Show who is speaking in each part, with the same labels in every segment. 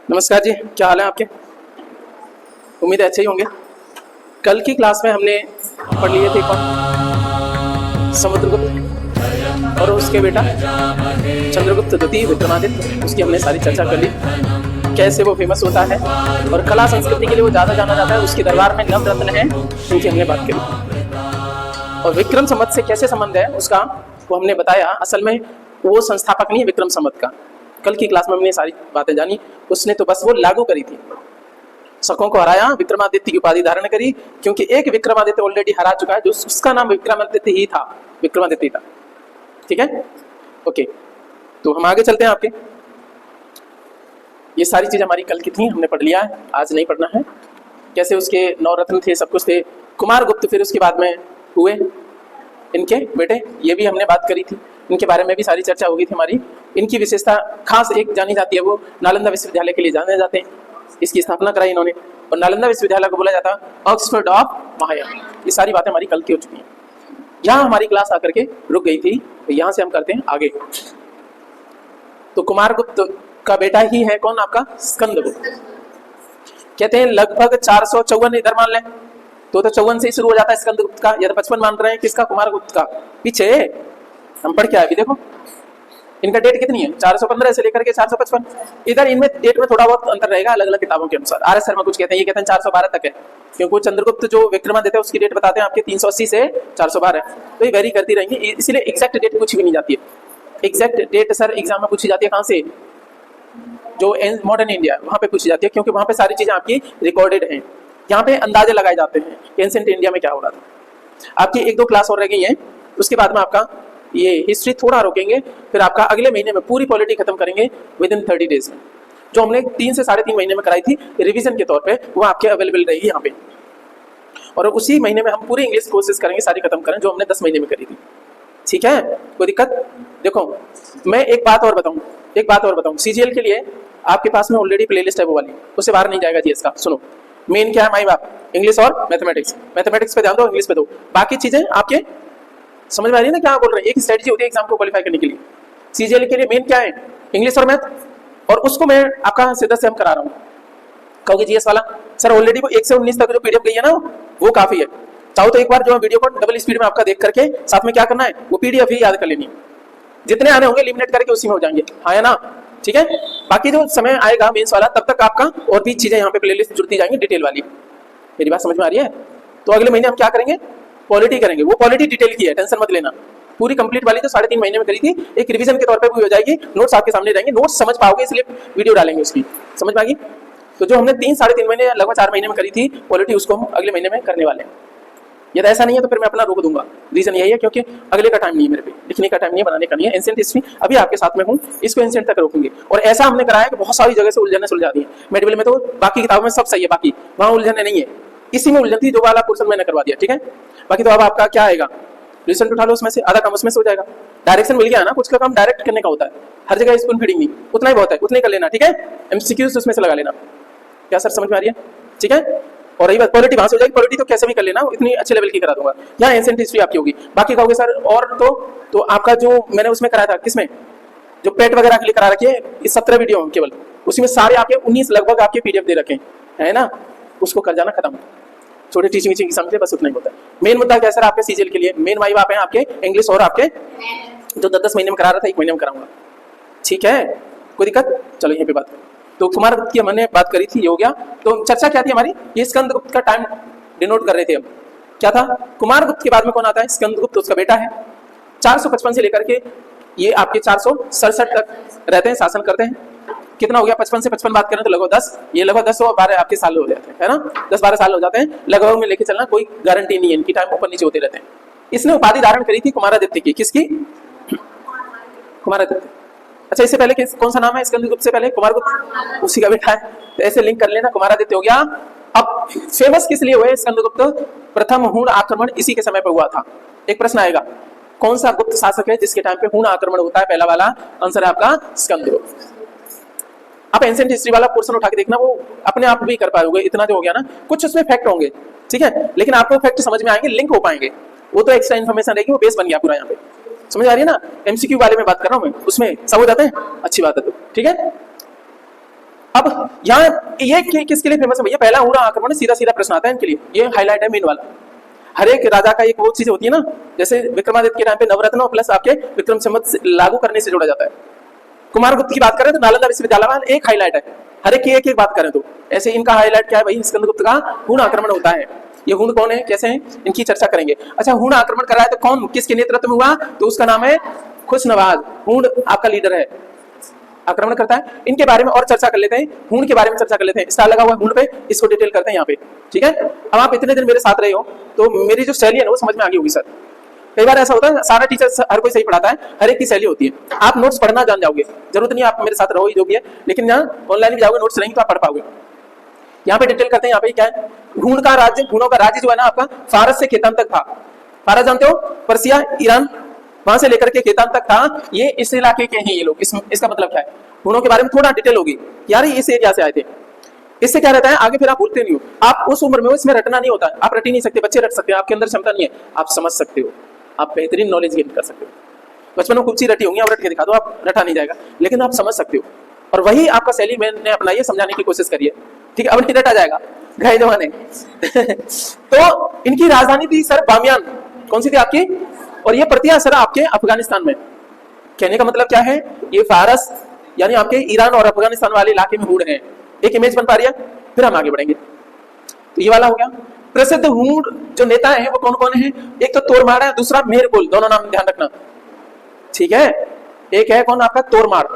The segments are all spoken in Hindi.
Speaker 1: नमस्कार जी, क्या हाल है आपके? उम्मीद है अच्छे ही होंगे। कल की क्लास में हमने पढ़ लिए थे कौन? समुद्रगुप्त और उसके बेटा चंद्रगुप्त द्वितीय विक्रमादित्य। उसकी हमने सारी चर्चा कर ली, कैसे वो फेमस होता है और कला संस्कृति के लिए वो ज़्यादा जाना जाता है। उसके दरबार में नवरत्न हैं, उनकी हमने बात करी। और विक्रम संवत से कैसे संबंध है उसका वो हमने बताया। असल में वो संस्थापक नहीं है विक्रम संवत का। कल की क्लास में हमने सारी बातें जानी, उसने तो बस वो लागू करी थी। शकों को हराया, विक्रमादित्य की उपाधि धारण करी, क्योंकि एक विक्रमादित्य ऑलरेडी हरा चुका है, जो उसका नाम विक्रमादित्य ही था, विक्रमादित्य था। ठीक है, ओके। तो हम आगे चलते हैं। आपके ये सारी चीजें हमारी कल की थी, हमने पढ़ लिया है, आज नहीं पढ़ना है। कैसे उसके नवरत्न थे, सब कुछ थे। कुमार गुप्त फिर उसके बाद में हुए, इनके बेटे, ये भी हमने बात करी थी। इनके बारे में भी सारी चर्चा हो गई थी हमारी। इनकी विशेषता खास एक जानी जाती है, वो नालंदा विश्वविद्यालय के लिए जाने जाते हैं। इसकी स्थापना कराई इन्होंने, और नालंदा विश्वविद्यालय को बोला जाता ऑक्सफोर्ड ऑफ महायान। ये सारी बातें हमारी कल की हो चुकी हैं। यहाँ हमारी क्लास आकर के रुक गई थी, तो यहाँ से हम करते हैं आगे। तो कुमारगुप्त का बेटा ही है कौन? आपका स्कंदगुप्त। कहते हैं लगभग 454, इधर मान लें तो 54 से ही शुरू हो जाता है स्कंदगुप्त का, या तो 55 मान रहे हैं। किसका? कुमारगुप्त का। पीछे हम पढ़ के आए अभी, देखो इनका डेट कितनी है, 415 से लेकर के 455। इधर इनमें डेट में थोड़ा बहुत अंतर रहेगा अलग अलग किताबों के अनुसार। आर एस शर्मा कुछ कहते हैं, ये कहते हैं 412 तक है, क्योंकि चंद्रगुप्त जो विक्रमादित्य है उसकी डेट बताते हैं आपके 380 से 412। तो ये वेरी करती रहेंगी, इसलिए एग्जैक्ट डेट पूछी भी नहीं जाती है। एग्जैक्ट डेट सर एग्जाम में पूछी जाती है कहाँ से? जो मॉडर्न इंडिया वहाँ पे पूछी जाती है, क्योंकि वहाँ पे सारी चीजें आपकी रिकॉर्डेड हैं। यहाँ पे अंदाजे लगाए जाते हैं एंशिएंट इंडिया में क्या हो रहा था। आपकी एक दो क्लास और रह गई है, उसके बाद में आपका ये हिस्ट्री थोड़ा रोकेंगे, फिर आपका अगले महीने में पूरी पॉलिटी खत्म करेंगे विद इन 30 डेज में। जो हमने 3 से 3.5 महीने में कराई थी रिवीजन के तौर पे, वो आपके अवेलेबल रहेगी यहाँ पे। और उसी महीने में हम पूरी इंग्लिश कोर्सेज करेंगे, सारी खत्म करें, जो हमने 10 महीने में करी थी। ठीक है, कोई दिक्कत? देखो मैं एक बात और बताऊं, सीजीएल के लिए आपके पास में ऑलरेडी प्लेलिस्ट है वो वाली, उससे बाहर नहीं जाएगा जीएस का। सुनो, मेन क्या है माई बाप? इंग्लिश और मैथमेटिक्स। मैथमेटिक्स पे ध्यान दो, इंग्लिश पे दो, बाकी चीजें आपके समझ में आ रही है ना क्या बोल रहे हैं? एक स्ट्रेटजी होती है एग्जाम को क्वालिफाई करने के लिए। सीजीएल के लिए मेन क्या है? इंग्लिश और मैथ, और उसको मैं आपका सीधा से हम करा रहा हूँ। कहोगे जीएस वाला सर ऑलरेडी वो 1 से 19 तक जो पीडीएफ गई है ना वो काफी है। चाहो तो एक बार जो वीडियो को डबल स्पीड में आपका देख करके साथ में क्या करना है, वो पीडीएफ ही याद कर लेनी है। जितने आने होंगे एलिमिनेट करके उसी में हो जाएंगे, हाँ है ना? ठीक है, बाकी जो समय आएगा मेंस वाला तब तक आपका और भी चीजें यहाँ पे प्लेलिस्ट जुड़ती जाएंगी डिटेल वाली। मेरी बात समझ में आ रही है? तो अगले महीने हम क्या करेंगे? पॉलिटी करेंगे। वो पॉलिटी डिटेल की है, टेंशन मत लेना। पूरी कंप्लीट वाली तो 3.5 महीने में करी थी, एक रिवीजन के तौर पे भी हो जाएगी। नोट्स आपके सामने रहेंगे, नोट्स समझ पाओगे इसलिए वीडियो डालेंगे उसकी, समझ पाएगी। तो जो हमने 3-3.5 महीने लगभग 4 महीने में करी थी पॉलिटी, उसको हम अगले महीने में करने वाले हैं। यदि ऐसा नहीं है तो फिर मैं अपना रोक दूंगा। रीजन यही है क्योंकि अगले का टाइम नहीं है मेरे पे, लिखने का टाइम नहीं है, बनाने का नहीं है। एंशिएंट हिस्ट्री अभी आपके साथ में हूँ, इसको एंशिएंट तक रोकूंगी। और ऐसा हमने कराया कि बहुत सारी जगह से उलझने सुलझा दी है। मेडिकल में तो बाकी किताबों में सब सही है, बाकी वहाँ उलझने नहीं है, इसी में उलझन थी, जो वाला पोर्शन मैंने करवा दिया। ठीक है, बाकी तो अब आपका क्या आएगा, रिजल्ट उठा लो, उसमें से आधा काम उसमें से हो जाएगा। डायरेक्शन मिल गया ना, कुछ का काम डायरेक्ट करने का होता है, हर जगह स्पून फीडिंग नहीं, उतना ही बहुत है, उतना ही कर लेना। ठीक है, एमसीक्यूज उसमें से लगा लेना। क्या सर समझ में आ रही है? ठीक है, और रही बात पॉलिटी, वहां से हो जाएगी। पॉलिटी तो कैसे भी कर लेना, इतनी अच्छे लेवल की करा दूंगा। यहाँ एंशिएंट हिस्ट्री आपकी होगी। बाकी कहोगे सर और तो आपका जो मैंने उसमें कराया था, किसमें जो पेट वगैरह के लिए करा रखे 17 वीडियो केवल, उसी में सारे आपके 19 लगभग आपके पीडीएफ दे रखे है ना, उसको कर जाना खत्म। छोटे टीचिंग की समझे, बस उतना ही होता है। मेन मुद्दा क्या सर आपके सीजीएल के लिए? मेन वाइव आप हैं आपके इंग्लिश और आपके जो 10 महीने में करा रहा था 1 महीने में कराऊंगा। ठीक है, कोई दिक्कत? चलो यहीं पे बात। तो कुमारगुप्त की हमने बात करी थी, ये हो गया। तो चर्चा क्या थी हमारी? ये स्कंदगुप्त का टाइम डिनोट कर रहे थे हम। क्या था? कुमारगुप्त के बाद में कौन आता है? स्कंदगुप्त, उसका बेटा है। 455 से लेकर के ये आपके 467 तक रहते हैं, शासन करते हैं। कितना हो गया? 55 से 55 बात करें तो लगभग 10, ये लगभग 10 और 12 आपके साल हो जाते हैं, है ना? 10-12 साल हो जाते हैं लगभग में लेके चलना, कोई गारंटी नहीं है, इनकी टाइम ऊपर नीचे होते रहते हैं। इसने उपाधि धारण करी थी कुमारादित्य की। किसकी? कुमारादित्य। अच्छा, इससे पहले कौन सा नाम है स्कंदगुप्त से पहले? कुमारगुप्त, उसी का बेटा है, तो ऐसे लिंक कर लेना, कुमारादित्य हो गया। अब फेमस किस लिए हुए स्कंदगुप्त? प्रथम हूण आक्रमण इसी के समय पे हुआ था। एक प्रश्न आएगा, कौन सा गुप्त शासक है जिसके टाइम पे हूण आक्रमण होता है? पहला वाला आंसर है आपका स्कंदगुप्त। आप एंशिएंट हिस्ट्री वाला पोर्शन उठा के देखना, वो अपने आप भी कर पाओगे। इतना जो हो गया ना, कुछ उसमें फैक्ट होंगे, ठीक है, लेकिन आपको फैक्ट समझ में आएंगे, लिंक हो पाएंगे। वो तो एक्स्ट्रा इन्फॉर्मेशन रहेगी, वो बेस बन गया पूरा। यहाँ पे समझ आ रही है ना? एमसीक्यू वाले में बात कर रहा हूँ मैं, उसमें सब हो जाते हैं, अच्छी बात है। तो ठीक है, अब यहाँ ये किसके लिए फेमस है भैया? पहला हूण आक्रमण, सीधा सीधा प्रश्न आता है इनके लिए, ये हाईलाइट है मेन वाला। हर एक राजा का एक वो चीज होती है ना, जैसे विक्रमादित्य के टाइम पे नवरत्नों प्लस आपके विक्रम संवत लागू करने से जोड़ा जाता है। कुमारगुप्त की बात करें तो नालंदा विश्वविद्यालय में एक हाईलाइट है, हर एक की एक बात करें तो ऐसे इनका हाईलाइट क्या है भाई? स्कंदगुप्त का हूण आक्रमण होता है। ये हूण कौन है, कैसे हैं, इनकी चर्चा करेंगे। अच्छा, हूण आक्रमण कर रहा है तो कौन, किसके नेतृत्व में हुआ? तो उसका नाम है खुशनवाज। हूण आपका लीडर है, आक्रमण करता है। इनके बारे में और चर्चा कर लेते हैं, हूण के बारे में चर्चा कर लेते हैं। स्टार लगा हुआ है हूण पे, इसको डिटेल करते हैं यहाँ पे, ठीक है। अब आप इतने दिन मेरे साथ रहे हो तो मेरी जो शैली है वो समझ में आ गई होगी सर। कई बार ऐसा होता है सारा टीचर हर कोई सही पढ़ाता है, हर एक की शैली होती है। आप नोट्स पढ़ना जान जाओगे, जरूरत नहीं आप मेरे साथ रहो ही जो भी है, लेकिन यहाँ ऑनलाइन भी जाओगे नोट्स रहेंगे तो आप पढ़ पाओगे। यहाँ पे डिटेल करते हैं। यहाँ पे क्या है, हूण का राज्य, हूणों का राज्य जो है ना आपका फारस से खेतान तक था। फारस जानते हो, पर्सिया, ईरान, वहां से लेकर के खेतान तक था। ये इस इलाके के हैं ये लोग। इसका मतलब क्या है, हूणों के बारे में थोड़ा डिटेल होगी यार, इस एरिया से आए थे। इससे क्या रहता है, आगे फिर आप भूलते नहीं हो। आप उस उम्र में हो, इसमें रटना नहीं होता, आप रट ही नहीं सकते, बच्चे रट सकते हैं, आपके अंदर क्षमता नहीं है, आप समझ सकते हो, आप बेहतरीन नॉलेज गेन कर सकते हो। बचपन में खूब सी रटी होंगी, आप रट के दिखा दो, आप रटा नहीं जाएगा, लेकिन आप समझ सकते हो। और वही आपका शैली मैंने अपनाई है, समझाने की कोशिश करिए, ठीक है। अब नहीं रटा जाएगा, गए जमाने तो इनकी राजधानी थी सर बामियान। कौन सी थी आपकी? और ये पड़ती है सर आपके अफगानिस्तान में। कहने का मतलब क्या है, ये फारस यानी आपके ईरान और अफगानिस्तान वाले इलाके में हूण है। एक इमेज बन पा रही है, फिर हम आगे बढ़ेंगे। तो ये वाला हो गया। प्रसिद्ध हूण जो नेता है वो कौन कौन है? एक तो तोरमार है, दूसरा मेहरकुल, दोनों नाम ध्यान रखना, ठीक है। एक है कौन आपका तोरमार,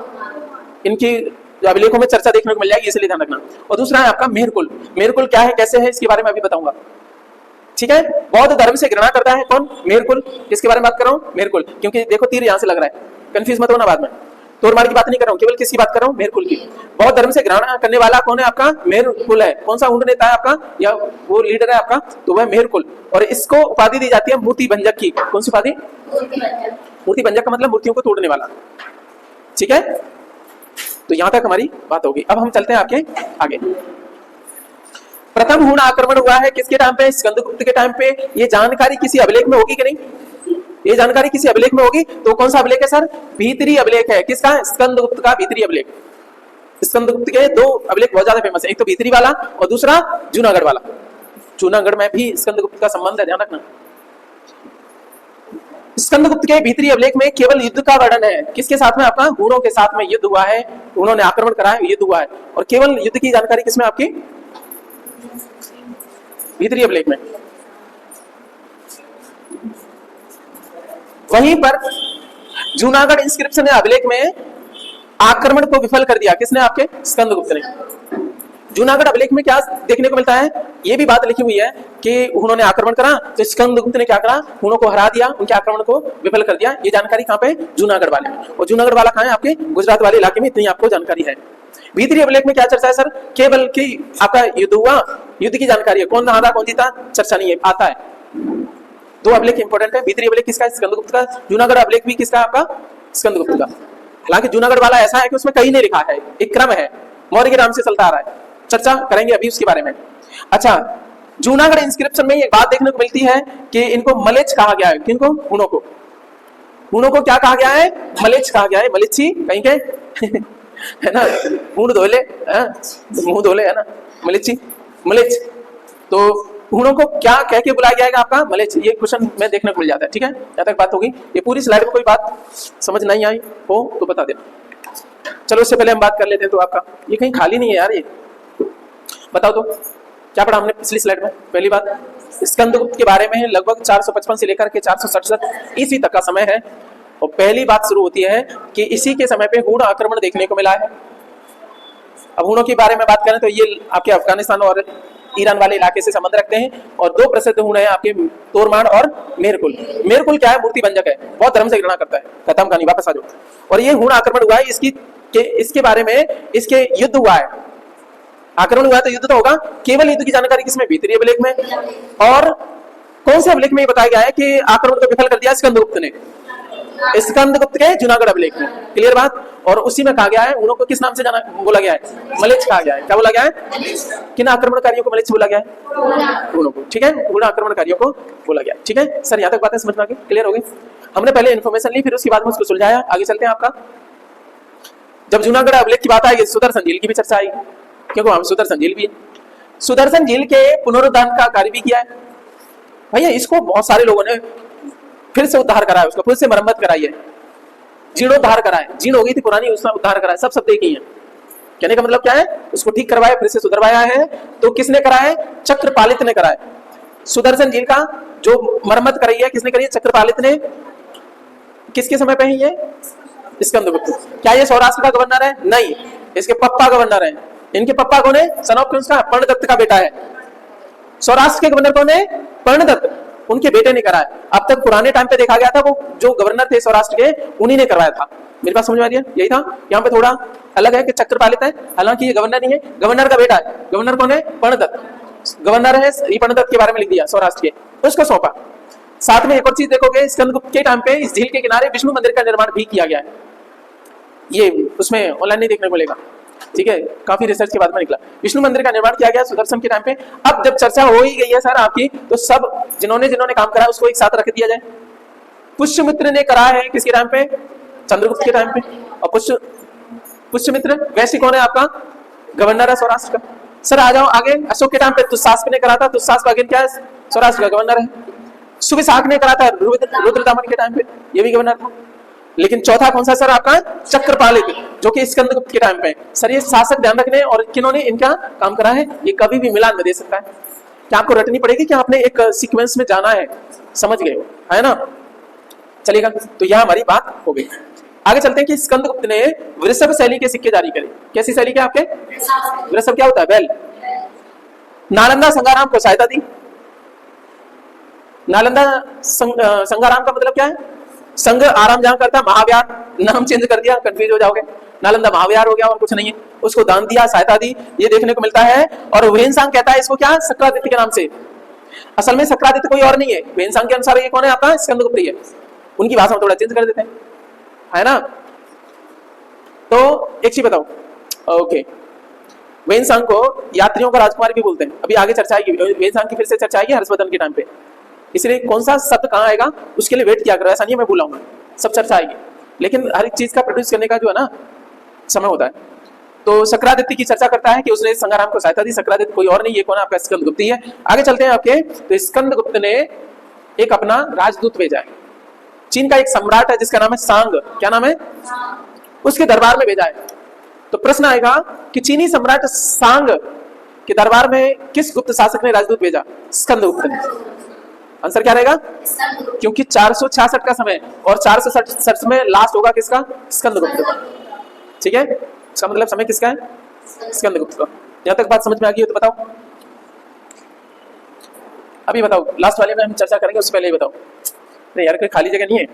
Speaker 1: इनकी अभिलेखों में चर्चा देखने को मिल जाएगी, इसलिए ध्यान रखना। और दूसरा है आपका मेहरकुल। मेहरकुल क्या है, कैसे है, इसके बारे में अभी बताऊंगा, ठीक है। बौद्ध धर्म से घृणा करता है कौन? मेहरकुल। किसके बारे में बात कर रहा हूँ? मेहरकुल, क्योंकि देखो तीर यहां से लग रहा है, कंफ्यूज मत होना बाद में। तोरमार की बात नहीं कर रहा हूँ, केवल किसकी बात कर रहा हूँ? मेहरकुल की। बौद्ध धर्म से घृणा करने वाला कौन है आपका? मेहरकुल है। कौन सा हूण नेता है आपका या वो लीडर है आपका? तो वह मेहरकुल। और इसको उपाधि दी जाती है मूर्ति भंजक की। कौन सी उपाधि? मूर्ति भंजक का मतलब मूर्तियों को तोड़ने वाला, ठीक है। तो यहां तक हमारी बात होगी। अब हम चलते हैं आपके आगे। प्रथम हूण आक्रमण हुआ है किसके टाइम पे? स्कंदगुप्त के टाइम पे। ये जानकारी किसी अभिलेख में होगी कि नहीं? ये जानकारी किसी अभिलेख में होगी, तो कौन सा अभिलेख है सर? भीतरी अभिलेख है। किसका? स्कंदगुप्त का भीतरी अभिलेख। स्कंदगुप्त के दो अभिलेख बहुत ज्यादा फेमस है, एक तो भीतरी वाला और दूसरा जूनागढ़ वाला। जूनागढ़ में भी स्कंदगुप्त का संबंध है, ध्यान रखना। स्कंदगुप्त के भीतरी अभिलेख में केवल युद्ध का वर्णन है। किसके साथ में? आपका हूणों के साथ में युद्ध हुआ है, उन्होंने आक्रमण करा है, युद्ध हुआ है। और केवल युद्ध की जानकारी किसमें? आपकी भीतरी अभिलेख में। वहीं पर जूनागढ़ इंस्क्रिप्शन अभिलेख में आक्रमण को विफल कर दिया। किसने? आपके स्कंदगुप्त ने। जूनागढ़ अभिलेख में क्या देखने को मिलता है? ये भी बात लिखी हुई है कि उन्होंने आक्रमण करा तो स्कंदगुप्त ने क्या करा? हूणों को हरा दिया, उनके आक्रमण को विफल कर दिया। ये जानकारी कहाँ पे? जूनागढ़ वाले में। और जूनागढ़ वाला कहाँ है? आपके गुजरात वाले इलाके में। इतनी आपको जानकारी है। भीतरी अभिलेख में क्या चर्चा है सर? केवल कि आपका युद्ध हुआ, युद्ध की जानकारी है, कौन हारा कौन जीता चर्चा नहीं है, आता है। दो अभिलेख इंपॉर्टेंट है। भीतरी अभिलेख किसका? स्कंदगुप्त का। जूनागढ़ अभिलेख भी किसका? आपका स्कंदगुप्त का। हालांकि जूनागढ़ वाला ऐसा है कि उसमें कहीं नहीं लिखा है, एक क्रम है, मौर्य के नाम से चलता आ रहा है। चर्चा करेंगे अभी उसके बारे में। अच्छा, जूनागढ़ इंस्क्रिप्शन में एक बात देखने को मिलती है कि इनको मलेच्छ कहा गया है। किनको? हूणों को। हूणों को क्या कहा गया है? मलेच्छ कहा गया है। मलेच्छी कहीं के है ना, मुंह धोले, मुंह धोले, है ना, मलेच्छी, मलेच्छ। तो हूणों को क्या कह के बुलाया जाएगा? आपका मलेच्छ। ये क्वेश्चन में देखने को मिल जाता है, ठीक है। यहाँ तक बात होगी। ये पूरी स्लाइड में कोई बात समझ नहीं आई हो तो बता देना। चलो इससे पहले हम बात कर लेते हैं। तो आपका ये कहीं खाली नहीं है यार, ये बताओ तो क्या पढ़ा हमने पिछली स्लाइड में? पहली बात स्कंदगुप्त के बारे में लगभग 455 से लेकर के 467 ईस्वी तक का समय है। और पहली बात शुरू होती है कि इसी के समय पे हूण आक्रमण देखने को मिला है। अब हूणों के बारे में बात करें तो ये आपके अफगानिस्तान और ईरान वाले इलाके से संबंध रखते हैं। और दो प्रसिद्ध हूण है आपके, तोरमार और मेहरकुल। मेहरकुल क्या है? मूर्ति भंजक है, बहुत धर्म से घृणा करता है। खत्म कहानी, वापस आ जाओ। और ये हूण आक्रमण हुआ है, इसके बारे में इसके युद्ध हुआ है। आक्रमण हुआ तो युद्ध तो होगा। केवल युद्ध की जानकारी किसमें? भीतरी अभिलेख में। और कौन से अभिलेख में ये बताया गया है कि आक्रमण को विफल कर दिया स्कंदगुप्त ने? स्कंदगुप्त के जूनागढ़ अभिलेख में। क्लियर बात। और उसी में कहा गया है उनको किस नाम से जाना बोला गया है? मलेच्छ कहा गया है। क्या बोला गया है? किन आक्रमणकारियों को मलेच्छ बोला गया है? हूणों को, ठीक है। हूण आक्रमणकारियों को बोला गया, ठीक है सर। यहाँ तक बातें समझ में आ गई, क्लियर हो गई। हमने पहले इन्फॉर्मेशन ली, फिर उसके बाद में उसको सुलझाया। आगे चलते हैं। आपका जब जूनागढ़ अभिलेख की बात आएगी सुदर्शन झील की भी चर्चा आएगी, क्योंकि वहां सुदर्शन झील भी है। सुदर्शन झील के पुनरुद्धार का कार्य भी किया है भैया, इसको बहुत सारे लोगों ने फिर से उद्धार कराया, उसका फिर से मरम्मत कराई है, जीर्णोद्धार कराए, जीर्ण हो गई थी पुरानी, उसका उद्धार कराया, सब शब्द एक ही है। कहने का मतलब क्या है, उसको ठीक करवाया, फिर से सुधरवाया है। तो किसने कराया? चक्रपालित ने कराया। सुदर्शन झील का जो मरम्मत कराई है किसने करी है? चक्रपालित ने। किसके समय पे है ये? स्कंदगुप्त। क्या ये सौराष्ट्र का गवर्नर है? नहीं, इसके पप्पा गवर्नर है। इनके पप्पा कौन है? सन ऑफ का पर्णदत्त का बेटा है। सौराष्ट्र के गवर्नर कौन है? पर्णदत्त, उनके बेटे ने कराया। अब तक पुराने टाइम पे देखा गया था वो जो गवर्नर थे सौराष्ट्र के, उन्हीं ने करवाया था। मेरी बात समझ में आ रही है? यही था। यहाँ पे थोड़ा अलग है कि चक्रपालित है, हालांकि ये गवर्नर नहीं है, गवर्नर का बेटा है। गवर्नर कौन है? पर्णदत्त। गवर्नर है, पर्णदत्त के बारे में लिख दिया सौराष्ट्र के, उसको सौंपा। साथ में एक और चीज देखोगे, स्कंदगुप्त के टाइम पे इस झील के किनारे विष्णु मंदिर का निर्माण भी किया गया है। ये उसमें ऑनलाइन नहीं देखने को मिलेगा, ठीक है, काफी रिसर्च के बाद में निकला। विष्णु मंदिर का निर्माण किया गया सुदर्शन के टाइम पे। अब जब चर्चा हो ही गई है सर आपकी, तो सब जिन्होंने काम करा उसको एक साथ रख दिया जाए। पुष्यमित्र ने करा है किसके टाइम पे? चंद्रगुप्त के टाइम पे। और पुष्यमित्र वैसे कौन है आपका? गवर्नर है सौराष्ट्र का। सर आ जाओ आगे, अशोक के टाइम पे तुषास्प ने करा था, तुषास्प आगे क्या है? सौराष्ट्र का गवर्नर है। सुविशाख ने करा था रुद्रदामन के टाइम पे, ये भी गवर्नर था। लेकिन चौथा कौन सा सर आपका? चक्रपालित, जो कि स्कंदगुप्त के टाइम पे। सर ये शासक ध्यान रखने, और किन्होंने इनका काम करा है, ये कभी भी मिलान में दे सकता है। क्या आपको रटनी पड़ेगी कि आपने एक सीक्वेंस में जाना है, समझ गए हो, है ना? चलेगा, तो यह हमारी बात हो गई। आगे चलते हैं कि स्कंदगुप्त ने वृषभ शैली के सिक्के जारी करे। कैसी शैली के आपके? वृषभ क्या होता है? बैल। नालंदा संगाराम को सहायता दी। नालंदा संगाराम का मतलब क्या है? संघ आराम जहां करता, महाविहार, नाम चेंज कर दिया, कंफ्यूज हो जाओगे। नालंदा महाविहार हो गया और कुछ नहीं है। उसको दान दिया, सहायता दी, ये देखने को मिलता है। और वेनसांग कहता है इसको क्या? सक्रादित्य के नाम से। असल में सक्रादित्य कोई और नहीं है, वेनसांग के अनुसार ये कौन है आपका? स्कंदगुप्त ही है। उनकी भाषा में थोड़ा चेंज कर देते हैं, है ना? तो एक चीज बताओ, ओके, वेनसांग को यात्रियों का राजकुमार भी बोलते हैं। अभी आगे चर्चा आएगी, वेनसांग की फिर से चर्चा आएगी हर्षवर्धन के टाइम पे, इसलिए कौन सा शब्द कहाँ आएगा उसके लिए वेट किया करो। ऐसा नहीं है मैं बुलाऊंगा, सब चर्चा आएगी, लेकिन हर एक चीज का प्रोड्यूस करने का जो है ना समय होता है। तो सक्रादित्य की चर्चा करता है कि उसने संगाराम को सहायता दी। सक्रादित्य कोई और नहीं, ये कौन? आपका स्कंदगुप्त ही है। आगे चलते हैं आपके, तो स्कंदगुप्त ने एक अपना राजदूत भेजा है। चीन का एक सम्राट है जिसका नाम है सांग। क्या नाम है? उसके दरबार में भेजा है। तो प्रश्न आएगा कि चीनी सम्राट सांग के दरबार में किस गुप्त शासक ने राजदूत भेजा? स्कंदगुप्त ने। आंसर क्या रहेगा? क्योंकि 466 का समय और 467 में लास्ट होगा किसका? स्कंदगुप्त का। ठीक है, इसका मतलब समय किसका है? स्कंदगुप्त का। यहां तक बात समझ में आ गई हो तो बताओ, अभी बताओ। लास्ट वाले में हम चर्चा करेंगे, उससे पहले ही बताओ। नहीं यार, कोई खाली जगह नहीं है,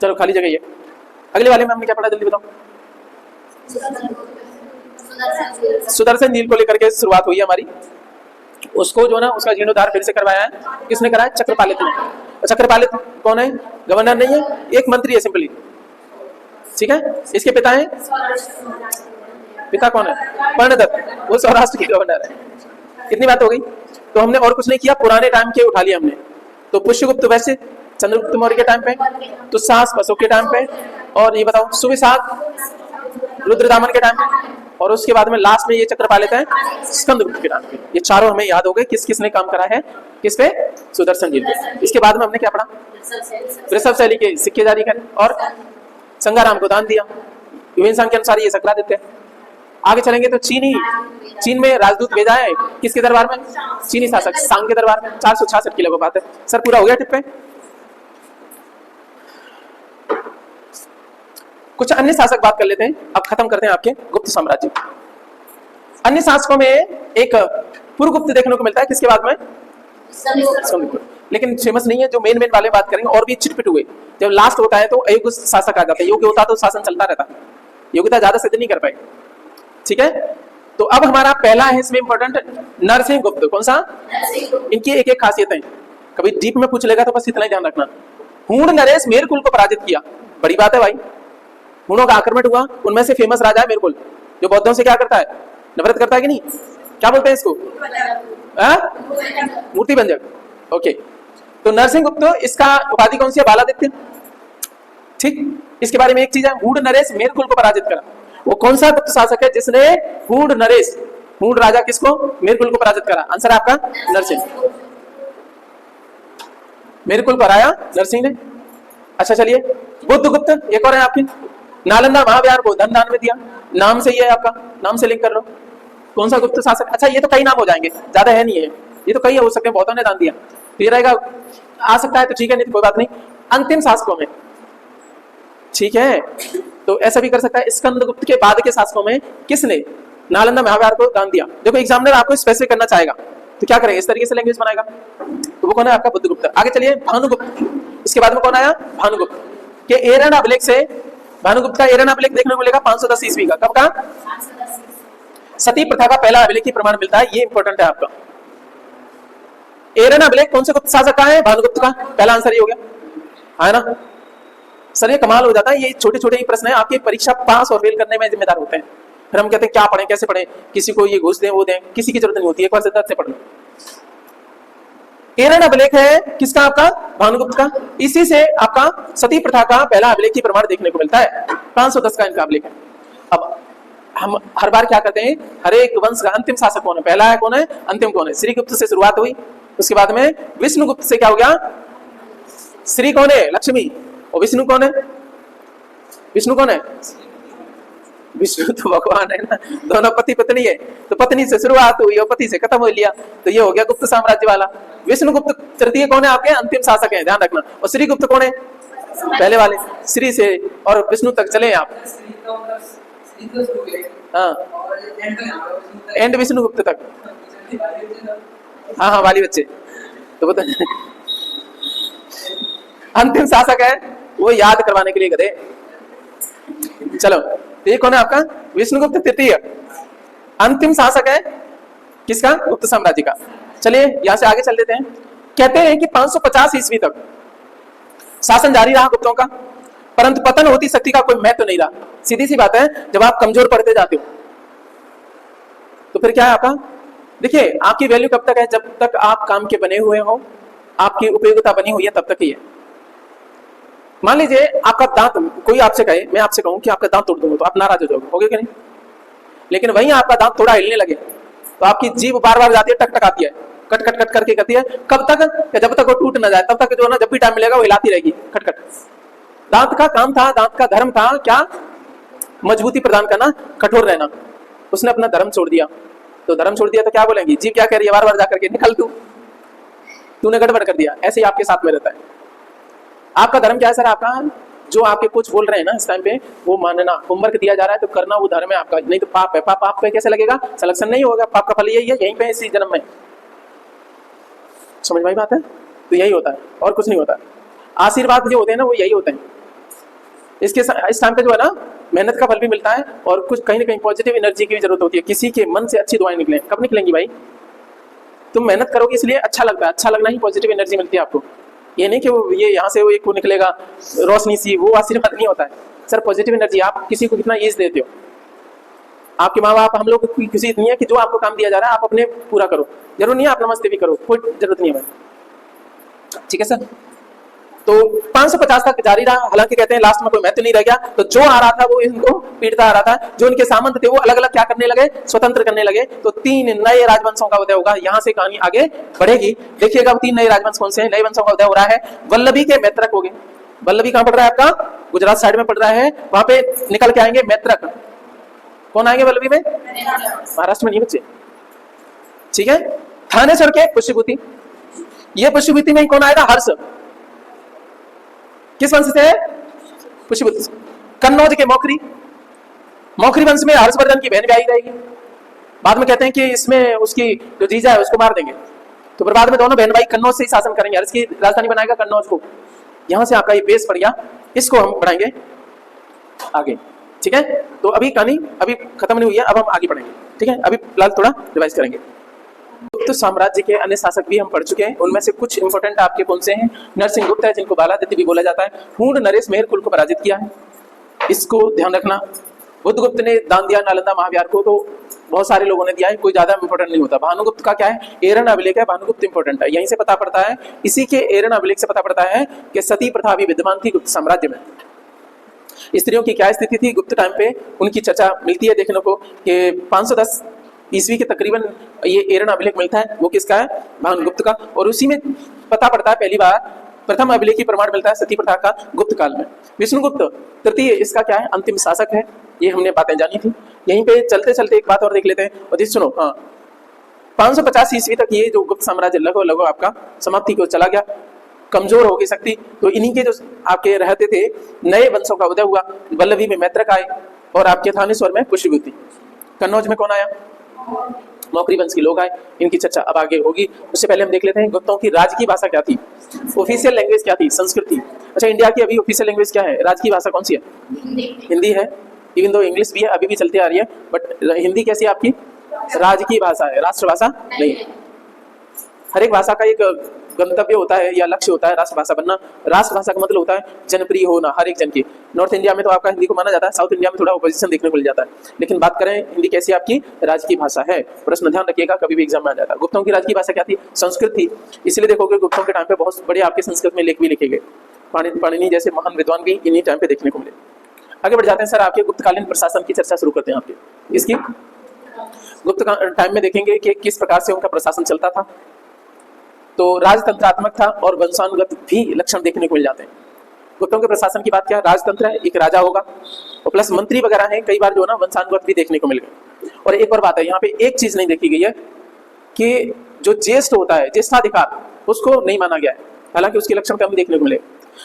Speaker 1: चलो खाली जगह ही है। अगले वाले में हमने क्या पढ़ा, जल्दी बताओ। सुदर्शन झील को लेकर के शुरुआत हुई हमारी। उसको जो ना उसका जीर्णोद्धार फिर से करवाया है। किसने कराया? चक्रपालित ने। चक्रपालित कौन है? गवर्नर नहीं है, एक मंत्री है सिंपली। ठीक है, इसके पिता हैं, पिता कौन है? पर्णदत्त, वो सौराष्ट्र के गवर्नर है। कितनी बात हो गई? तो हमने और कुछ नहीं किया, पुराने टाइम के उठा लिया हमने। तो पुष्यगुप्त वैसे चंद्रगुप्त मौर्य के टाइम पे, तो सास अशोक के टाइम पे, और ये बताओ सुविशाख रुद्रदामन के टाइम पे, और उसके बाद में लास्ट में ये चक्रपालित है स्कंदगुप्त के टाइम पे। ये चारों हमें याद हो गए किस किसने काम करा है, किस पे? सुदर्शन झील पे। इसके बाद में हमने क्या पढ़ा? वृषभ शैली के सिक्के जारी करे और संगाराम को दान दिया। वेनसांग के अनुसार ये सक्रादित्य है। आगे चलेंगे तो चीन में राजदूत भेजा है किसके दरबार में? चीनी शासक सांग के दरबार में। 466 की लगभग बात है। सर पूरा हो गया टिप पे? कुछ अन्य शासक बात कर लेते हैं, अब खत्म करते हैं आपके गुप्त साम्राज्य। अन्य शासकों में एक पुरगुप्त देखने को मिलता है, किसके बाद में? लेकिन फेमस नहीं है। जो मेन वाले बात करेंगे, और भी चिटपिट हुए। जब लास्ट होता है तो अयोग्य शासक आ जाता है, योग्य होता तो शासन चलता रहता, योग्यता ज्यादा सिद्ध नहीं कर पाए। ठीक है, तो अब हमारा पहला है इसमें इंपॉर्टेंट, नरसिंह गुप्त। कौन सा? इनकी एक एक खासियत है, कभी डीप में पूछ लेगा तो बस इतना ही ध्यान रखना। हूण नरेश मेरकुल को पराजित किया, बड़ी बात है भाई। हूणों का आक्रमण हुआ, उनमें से फेमस राजा है मेरकुल, जो बौद्धों से क्या करता है? नफरत करता है कि नहीं? क्या बोलते हैं इसको? मूर्ति भंजक। ओके, तो नरसिंह गुप्त, इसका उपाधि कौन सी है? बालादित्य। ठीक, इसके बारे में एक चीज है, हूण नरेश मेरुकुल को पराजित करा। वो कौन सा गुप्त शासक है जिसने हूण नरेश, हूण राजा किसको, मेरुकुल को पराजित करा? आंसर है आपका नरसिंह। मेरुकुल को हराया नरसिंह ने। अच्छा चलिए, बुद्धगुप्त एक और है आपकी, नालंदा महाविहार को धन दान में दिया, नाम से ही है आपका, नाम से लिंक कर लो। कौन सा गुप्त शासक? अच्छा ये तो कई नाम हो जाएंगे, ज्यादा है नहीं है, ये तो कई हो सकते हैं, बहुतों ने दान दिया, तो ये रहेगा, आ सकता है तो ठीक है, नहीं तो कोई बात नहीं। अंतिम शासकों में, ठीक है, तो ऐसा भी कर सकता है, स्कंदगुप्त के बाद के शासकों में किसने नालंदा महाविहार को दान दिया? देखो एग्जामिनर आपको स्पेसिफिक करना चाहेगा, तो क्या करेंगे, इस तरीके से लैंग्वेज बनाएगा, तो वो कौन है आपका? बुद्धगुप्त। आगे चलिए, भानुगुप्त, इसके बाद में कौन आया? भानुगुप्त के एरन अभिलेख से, भानुगुप्त का एरन अभिलेख देखने को मिलेगा 510 ईस्वी का। कब का? सती प्रथा का पहला अभिलेख की प्रमाण मिलता है, ये इंपॉर्टेंट है आपका। एरन अभिलेख कौन से गुप्त शासक का है? भानुगुप्त का। पहला आंसर ये हो गया, है ना सर? ये कमाल हो जाता है, ये छोटे छोटे ही प्रश्न है, आपकी परीक्षा पास और फेल करने में जिम्मेदार होते हैं। फिर हम कहते हैं क्या पढ़ें, कैसे पढ़ें, किसी को ये घूस दें वो दें, किसी की जरूरत नहीं होती, एक बार सिद्धार्थ से पढ़ लो। एरन अभिलेख है किसका? आपका भानुगुप्त का। इसी से आपका सती प्रथा का पहला अभिलेख की प्रमाण देखने को मिलता है, 510 का इनका अभिलेख है। अब हम हर बार क्या करते हैं, हर एक वंश का अंतिम शासक कौन है, पहला है कौन है, अंतिम कौन है? श्रीगुप्त से शुरुआत हुई, उसके बाद में विष्णुगुप्त से क्या हो गया? श्री कौन है? लक्ष्मी। और विष्णु कौन है? विष्णु कौन है? विष्णु तो भगवान है ना, दोनों पति पत्नी है, तो पत्नी से शुरुआत हुई और पति से खत्म हो लिया, तो ये हो गया गुप्त साम्राज्य वाला। विष्णुगुप्त तृतीय कौन है आपके? अंतिम शासक है, ध्यान रखना। और श्रीगुप्त कौन है? पहले वाले, श्री से और विष्णु तक चले आप, हाँ, एंड विष्णुगुप्त तक, हाँ हाँ वाली बच्चे, तो बता अंतिम शासक है, वो याद करवाने के लिए गए। चलो, ये कौन है आपका? विष्णुगुप्त तृतीय, अंतिम शासक है किसका? गुप्त साम्राज्य का। चलिए यहां से आगे चल देते हैं। कहते हैं कि 550 ईस्वी तक शासन जारी रहा गुप्तों का, परंतु पतन होती शक्ति का कोई महत्व नहीं रहा। सीधी सी बात है, जब आप कमजोर पड़ते जाते हो तो फिर क्या है आपका? देखिए आपकी वैल्यू कब तक है? जब तक आप काम के बने हुए हो, आपकी उपयोगिता बनी हुई है, तब तक ही है। मान लीजिए आपका दांत, कोई आपसे कहे, मैं आपसे कहूं कि आपका दांत तोड़ दूंगा, तो आप नाराज हो जाओगे, होगे कि नहीं? लेकिन वहीं आपका दांत थोड़ा हिलने लगे तो आपकी जीभ बार बार जाती है, टक टक आती है, कट कट कट करके करती है। कब तक? जब तक वो टूट ना जाए, तब तक जो है ना, जब भी टाइम मिलेगा वो हिलाती रहेगी, खट खट। दांत का काम था, दांत का धर्म था क्या? मजबूती प्रदान करना, कठोर रहना। उसने अपना धर्म छोड़ दिया, तो धर्म छोड़ दिया तो क्या बोलेंगी? जीभ क्या कह रही है बार बार जाकर के, निकल तूने गड़बड़ कर दिया। ऐसे ही आपके साथ में रहता है। आपका धर्म क्या है सर? आपका जो आपके कुछ बोल रहे हैं ना इस टाइम पे, वो मानना, होमवर्क दिया जा रहा है तो करना, वो धर्म है आपका, नहीं तो पाप है। पाप पे कैसे लगेगा? सिलेक्शन नहीं होगा, पाप का फल यही है, यहीं पे इसी जन्म में। समझ में बात है? तो यही होता है और कुछ नहीं होता। आशीर्वाद जो होते हैं ना, वो यही होते हैं। इसके इस टाइम पे जो है ना, मेहनत का फल भी मिलता है और कुछ कहीं ना कहीं पॉजिटिव एनर्जी की भी जरूरत होती है। किसी के मन से अच्छी दुआएं निकले, कब निकलेंगी भाई? तुम मेहनत करोगे इसलिए अच्छा लगता है, अच्छा लगना ही पॉजिटिव एनर्जी मिलती है आपको। ये नहीं कि वो ये यहाँ से वो एक निकलेगा रोशनी सी, वो आशीर्वाद नहीं होता है सर। पॉजिटिव एनर्जी, आप किसी को कितना ईज देते हो। आपके माँ बाप, हम लोग की खुशी इतनी है कि जो आपको काम दिया जा रहा है आप अपने पूरा करो, जरूर नहीं है आप नमस्ते भी करो, कोई जरूरत नहीं है भाई, ठीक है सर। तो 550 तक जारी रहा, हालांकि कहते हैं लास्ट में कोई महत्व नहीं रह गया। तो जो आ रहा था वो इनको पीड़ता आ रहा था, जो इनके सामंत थे वो अलग अलग क्या करने लगे? स्वतंत्र करने लगे। तो 3 नए राजवंशों का उदय होगा। यहाँ से कहानी आगे बढ़ेगी, देखिएगा 3 नए राजवंश कौन से हैं। नए वंशों का उदय हो रहा है। वल्लभी के मैत्रक हो गए। वल्लभी कहाँ पड़ रहा है आपका? गुजरात साइड में पड़ रहा है, वहां पे निकल के आएंगे मैत्रक। कौन आएंगे वल्लभी में? महाराष्ट्र में नहीं बच्चे, ठीक है। थानेश्वर के पुष्यभूति, ये पुष्यभूति में कौन आएगा? हर्ष। किस वंश से? पुष्यभूति। कन्नौज के मौखरी, मौखरी वंश में हर्षवर्धन की बहन भी आई रहेगी। बाद में कहते हैं कि इसमें उसकी जो जीजा है उसको मार देंगे, तो फिर बाद में दोनों बहन भाई कन्नौज से ही शासन करेंगे। हर्ष की राजधानी बनाएगा कन्नौज को। यहां से आपका ये बेस पड़ गया, इसको हम बढ़ाएंगे आगे, ठीक है। तो अभी कहानी अभी खत्म नहीं हुई है, अब हम आगे बढ़ेंगे, ठीक है। अभी फिलहाल थोड़ा रिवाइज करेंगे। गुप्त साम्राज्य के अन्य शासक भी हम पढ़ चुके हैं, उनमें से कुछ इंपोर्टेंट आपके कौन से हैं? नरसिंह गुप्त है, जिनको बालादित्य भी बोला जाता है। हूण नरेश मेहरकुल को पराजित किया है, इसको ध्यान रखना। बुद्धगुप्त ने दान दिया नालंदा महाविहार को, तो बहुत सारे लोगों ने दिया है, कोई ज्यादा इंपोर्टेंट नहीं होता। भानुगुप्त का क्या है? एरन अभिलेख है, भानुगुप्त इंपोर्टेंट है। यहीं से पता पड़ता है, इसी के एरन अभिलेख से पता पड़ता है कि सती प्रथा भी विद्यमान थी गुप्त साम्राज्य में। स्त्रियों की क्या स्थिति थी गुप्त टाइम पे, उनकी चर्चा मिलती है देखने को कि 510 ईस्वी के तकरीबन ये एरन अभिलेख मिलता है। वो किसका है? भानुगुप्त का। और उसी में पता पड़ता है पहली बार प्रथम अभिलेखी प्रमाण मिलता है सती प्रथा का गुप्त काल में। विष्णुगुप्त तृतीय इसका क्या है? अंतिम शासक है। ये हमने बातें जानी थी। यहीं पे चलते चलते एक बात और देख लेते हैं। और सुनो, हाँ, 550 ईस्वी तक ये जो गुप्त साम्राज्य लगभग लगभग आपका समाप्ति को चला गया, कमजोर हो गई शक्ति। तो इन्हीं के जो आपके रहते थे नए वंशों का उदय हुआ। वल्लभी में मैत्रक आए और आपके थानेश्वर में पुष्यभूति। कन्नौज में कौन आया? मौखरी वंश के लोग आए। इनकी चर्चा अब आगे होगी। उससे पहले हम देख लेते हैं गुप्तों की राजकीय भाषा क्या थी, ऑफिशियल लैंग्वेज क्या थी? संस्कृत थी। अच्छा, इंडिया की अभी ऑफिशियल लैंग्वेज क्या है? राजकीय भाषा कौन सी है? हिंदी है। इवन दो इंग्लिश भी है, अभी भी चलती आ रही है, बट हिंदी कैसी है आपकी? राजकीय भाषा है, राष्ट्रभाषा नहीं है। हर एक भाषा का एक गंतव्य होता है या लक्ष्य होता है राष्ट्रभाषा बनना। राष्ट्रभाषा का मतलब होता है जनप्रिय होना हर एक जन की। नॉर्थ इंडिया में तो आपका हिंदी को माना जाता है, साउथ इंडिया में थोड़ा ऑपोजिशन देखने को मिल जाता है। लेकिन बात करें हिंदी कैसी आपकी राजकीय भाषा है, प्रश्न ध्यान रखिएगा, कभी भी एग्जाम में आ जाता है। गुप्तों की राजकीय भाषा क्या थी? संस्कृत थी। इसलिए देखोगे गुप्तों के टाइम पे बहुत बड़े आपके संस्कृत में लेख भी लिखे गए। पाणिनि जैसे महान विद्वान भी इन्हीं टाइम पे देखने को मिले। आगे बढ़ जाते हैं सर, आपके गुप्तकालीन प्रशासन की चर्चा शुरू करते हैं। आपके इसकी गुप्त टाइम में देखेंगे कि किस प्रकार से उनका प्रशासन चलता था। तो राजतंत्रात्मक था और वंशानुगत भी लक्षण देखने को मिल जाते हैं। गुप्तों के प्रशासन की बात क्या? राजतंत्र है, एक राजा होगा और प्लस मंत्री वगैरह हैं, कई बार जो है ना वंशानुगत भी देखने को मिल गए। और एक और बात है, यहाँ पे एक चीज नहीं देखी गई है कि जो ज्येष्ठ होता है, ज्येष्ठाधिकार, उसको नहीं माना गया है, हालांकि उसके लक्षण कम देखने को मिले।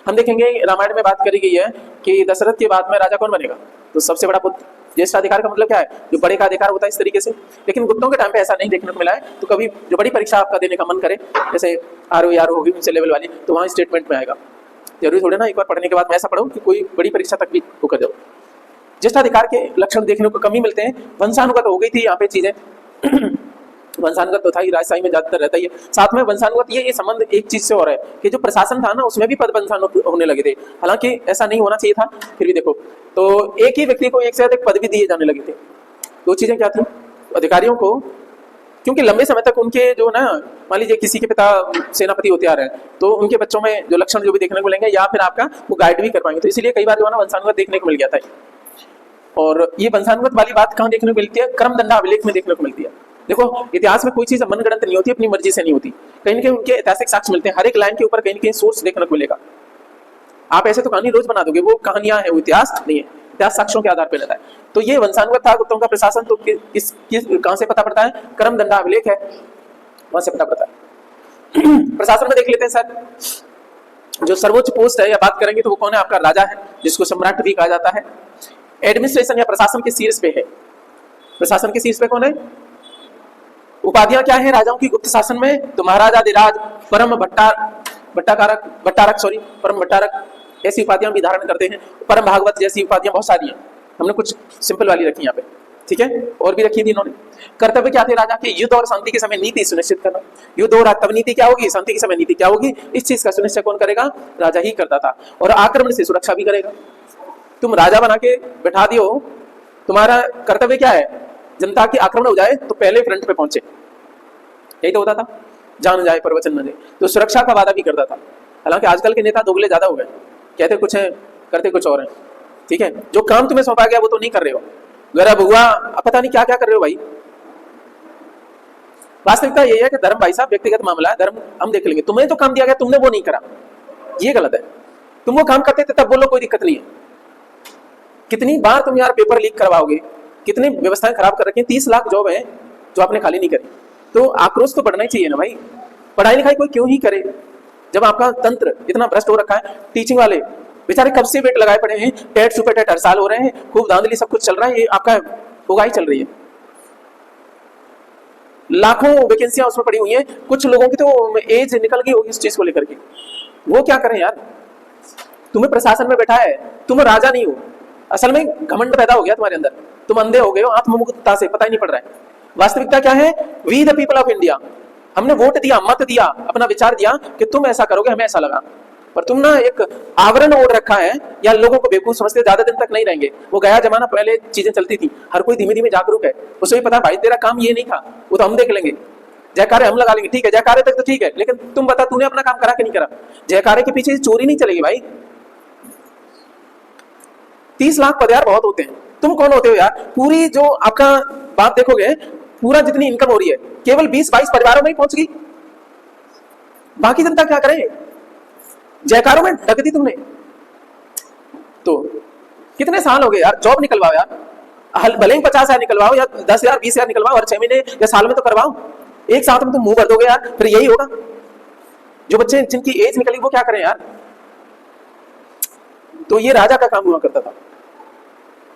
Speaker 1: हम देखेंगे रामायण में बात करी गई है कि दशरथ के बाद में राजा कौन बनेगा? तो सबसे बड़ा पुत्र। ज्येष्ठाधिकार का मतलब क्या है? जो बड़े का अधिकार होता है इस तरीके से। लेकिन गुप्तों के टाइम पे ऐसा नहीं देखने को मिला है। तो कभी जो बड़ी परीक्षा आपका देने का मन करे, जैसे आरओ होगी उनसे लेवल वाली, तो वहाँ स्टेटमेंट में आएगा। जरूरी थोड़े ना एक बार पढ़ने के बाद मैं ऐसा पढ़ूं कि कोई बड़ी परीक्षा तक भी होकर जाओ। ज्येष्ठाधिकार के लक्षण देखने को कम ही मिलते हैं। वंशानुगत हो गई थी यहाँ पे चीजें वंशानुगत तो था ही, राजशाही में ज्यादातर रहता ही है। साथ में वंशानुगत ये संबंध एक चीज से और है कि जो प्रशासन था ना उसमें भी पद वंशानुगत होने लगे थे। हालांकि ऐसा नहीं होना चाहिए था, फिर भी देखो तो एक ही व्यक्ति को एक से अधिक पद भी दिए जाने लगे थे। दो चीजें क्या थी? अधिकारियों को, क्योंकि लंबे समय तक उनके जो ना, मान लीजिए किसी के पिता सेनापति होते आ रहे हैं, तो उनके बच्चों में जो लक्षण जो भी देखने को मिलेंगे या फिर आपका वो गाइड भी कर पाएंगे। तो इसलिए कई बार जो है ना वंशानुगत देखने को मिल गया था। और ये वंशानुगत वाली बात कहाँ देखने को मिलती है? क्रमदंडा अभिलेख में देखने को मिलती है। देखो इतिहास में कोई चीज मनगढ़ंत नहीं होती, अपनी मर्जी से नहीं होती। कहीं ना कहीं उनके ऐतिहासिक साक्ष्य मिलते हैं, हर एक लाइन के ऊपर कहीं ना कहीं सोर्स देखने को मिलेगा। आप ऐसे तो कहानी रोज बना दोगे, वो कहानियां है, वो इतिहास नहीं है। इतिहास साक्ष्यों के आधार पर रहता है। तो ये वंशानुगत था गुप्तों का प्रशासन। तो कहां से पता पड़ता है? क्रमदंडा अभिलेख है, वहां से पता पड़ता है। प्रशासन में देख लेते हैं सर, जो सर्वोच्च पोस्ट है या बात करेंगे तो वो कौन है? आपका राजा है, जिसको सम्राट भी कहा जाता है। एडमिनिस्ट्रेशन या प्रशासन के शीर्ष पे है। प्रशासन के शीर्ष पे कौन है? उपाधियां क्या है राजाओं की गुप्त शासन में? तो महाराजाधिराज, परम भट्टारक, परम भट्टारक, ऐसी उपाधियां भी धारण करते हैं। परम भागवत जैसी उपाधियां बहुत सारी हैं, हमने कुछ सिंपल वाली रखी यहाँ पे, ठीक है, और भी रखी थी इन्होंने। कर्तव्य क्या थे राजा के? युद्ध और शांति के समय नीति सुनिश्चित करना। युद्ध और तब नीति क्या होगी, शांति के समय नीति क्या होगी, इस चीज का सुनिश्चय कौन करेगा? राजा ही करता था। और आक्रमण से सुरक्षा भी करेगा। तुम राजा बना के बैठा दियो, तुम्हारा कर्तव्य क्या है? जनता की आक्रमण हो जाए तो पहले फ्रंट पे पहुंचे, यही तो होता था। जान जाए पर वचन न दे, तो सुरक्षा का वादा भी करता था। हालांकि आजकल के नेता दोगले ज्यादा हो गए, कहते कुछ है करते कुछ और हैं, ठीक है। जो काम तुम्हें सौंपा गया वो तो नहीं कर रहे हो, गर्भ हुआ पता नहीं क्या क्या कर रहे हो भाई। वास्तविकता यही है कि धर्म भाई साहब व्यक्तिगत मामला है, धर्म हम देख लेंगे। तुम्हें तो काम दिया गया, तुमने वो नहीं करा, ये गलत है। तुम वो काम करते थे तब बोलो, कोई दिक्कत नहीं है। कितनी बार तुम यार पेपर लीक करवाओगे, कितनी व्यवस्थाएं खराब कर रखी हैं। 30 लाख जॉब है जो आपने खाली नहीं करी, तो आक्रोश तो बढ़ना ही चाहिए ना भाई। पढ़ाई लिखाई कोई क्यों ही करे जब आपका तंत्र इतना भ्रष्ट हो रखा है। टीचिंग वाले बेचारे कब से वेट लगाए पड़े हैं, टेट सुपर टेट हर साल हो रहे हैं, खूब धांधली सब कुछ चल रहा है, ये आपका उगाही चल रही है। लाखों वैकेंसियां उसमें पड़ी हुई हैं। कुछ लोगों की तो एज निकल गई होगी इस चीज को लेकर के, वो क्या करें यार। तुम्हें प्रशासन में बैठा है, तुम राजा नहीं हो। असल में घमंड पैदा हो गया तुम्हारे अंदर, तुम अंधे हो गए हो आत्ममुक्तता से, पता ही नहीं पड़ रहा है। वास्तविकता क्या है? We the people of India, हमने वोट दिया, मत दिया, अपना विचार दिया कि तुम ऐसा करोगे, हमें ऐसा लगा। पर तुम ना एक आवरण ओढ़ रखा है या लोगों को बेवकूफ समझते, ज्यादा दिन तक नहीं रहेंगे। वो गया जमाना, पहले चीजें चलती थी, हर कोई धीमे धीमे जागरूक है। उसे भी पता भाई तेरा काम ये नहीं था, वो तो हम देख लेंगे। जयकारे हम लगा लेंगे, ठीक है, जयकारे तक तो ठीक है, लेकिन तुम बता तूने अपना काम करा कि नहीं करा। जयकारे के पीछे चोरी नहीं चलेगी भाई। 30 लाख पद यार बहुत होते हैं। तुम कौन होते हो यार? पूरी जो आपका बात देखोगे, पूरा जितनी इनकम हो रही है केवल 20-22 परिवारों में ही पहुंच गई। बाकी जनता क्या करे? जयकारों में ढक दी तुमने। तो कितने साल हो गए यार? जॉब निकलवाओ यार, भले ही 50,000 निकलवाओ या 10,000 20,000 निकलवाओ, हर 6 महीने या साल में तो करवाओ। एक साथ में तुम मुंह भर दोगे यार, फिर यही होगा। जो बच्चे जिनकी एज निकली वो क्या करें यार? तो ये राजा का काम हुआ करता था,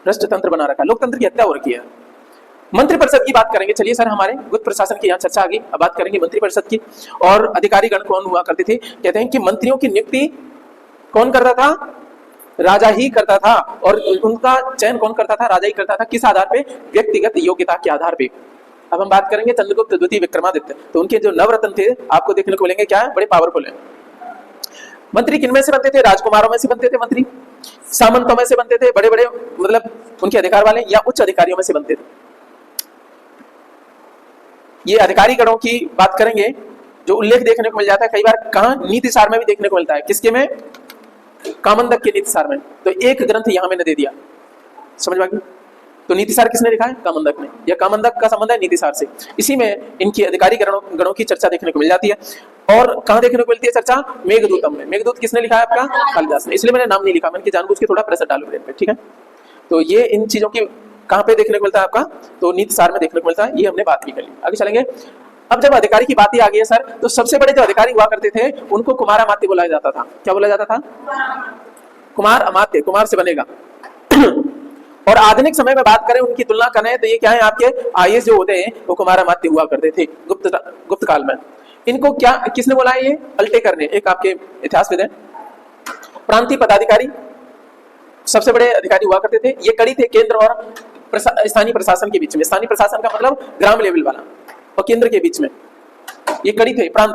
Speaker 1: भ्रष्ट तंत्र बना रखा, लोकतंत्र की हत्या हो रखी है। मंत्रिपरिषद की बात करेंगे। चलिए सर, हमारे गुप्त प्रशासन की यहाँ चर्चा आ गई, अब बात करेंगे मंत्रिपरिषद की। और अधिकारी गण कौन हुआ करते थे? कहते हैं कि मंत्रियों की नियुक्ति कौन करता था? राजा ही करता था। और उनका चयन कौन करता था? राजा ही करता था। किस आधार पे? व्यक्तिगत योग्यता के आधार पे। अब हम बात करेंगे चंद्रगुप्त द्वितीय विक्रमादित्य। तो उनके जो नवरत्न थे आपको देखने को मिलेंगे, क्या है? बड़े पावरफुल है। मंत्री किनमें से बनते थे? राजकुमारों में से बनते थे मंत्री, सामंतों में से बनते थे, बड़े बड़े मतलब उनके अधिकार वाले, या उच्च अधिकारियों में से बनते थे। ये अधिकारी गणों की बात करेंगे, जो उल्लेख देखने को मिल जाता है कई बार, कहां? नीति सार में भी देखने को मिलता है। किसके में? कामंदक के नीति सार में। तो एक ग्रंथ यहां मैंने दे दिया, समझ में आ गई? तो नीति सार किसने लिखा है? कामंदक ने। या कामंदक का संबंध है नीति सार से। इसी में इनकी अधिकारी गणों की चर्चा देखने को मिल जाती है। और कहां देखने को मिलती है चर्चा? मेघदूतम में। मेघदूत किसने लिखा है? आपका कालिदास ने। इसलिए मैंने नाम नहीं लिखा, मैंने जानबूझ के थोड़ा प्रेशर डालू ब्रेन पे, ठीक है? तो ये इन चीजों की कहां पे देखने को मिलता है आपका? तो नीति सार में देखने को मिलता है। ये हमने बात भी कर ली, आगे चलेंगे। अब जब अधिकारी की बात ही आ गई है सर, तो सबसे बड़े जो अधिकारी हुआ करते थे उनको कुमार अमात्य बुलाया जाता था। क्या बोला जाता था? कुमार अमात्य, कुमार से बनेगा। और आधुनिक समय में बात करें, उनकी तुलना करें, तो ये क्या है? आपके आईएएस जो होते हैं वो कुमार अमात्य हुआ करते थे गुप्त काल में। इनको क्या किसने बोला है? ये अल्टेकर ने, एक आपके इतिहासविद है। प्रांतीय पदाधिकारी सबसे बड़े अधिकारी हुआ करते थे। ये कड़ी थे केंद्र और स्थानीय प्रशासन के बीच में। स्थानीय प्रशासन का मतलब ग्राम लेवल वाला, और केंद्र के बीच में ये कड़ी थे, प्रांत।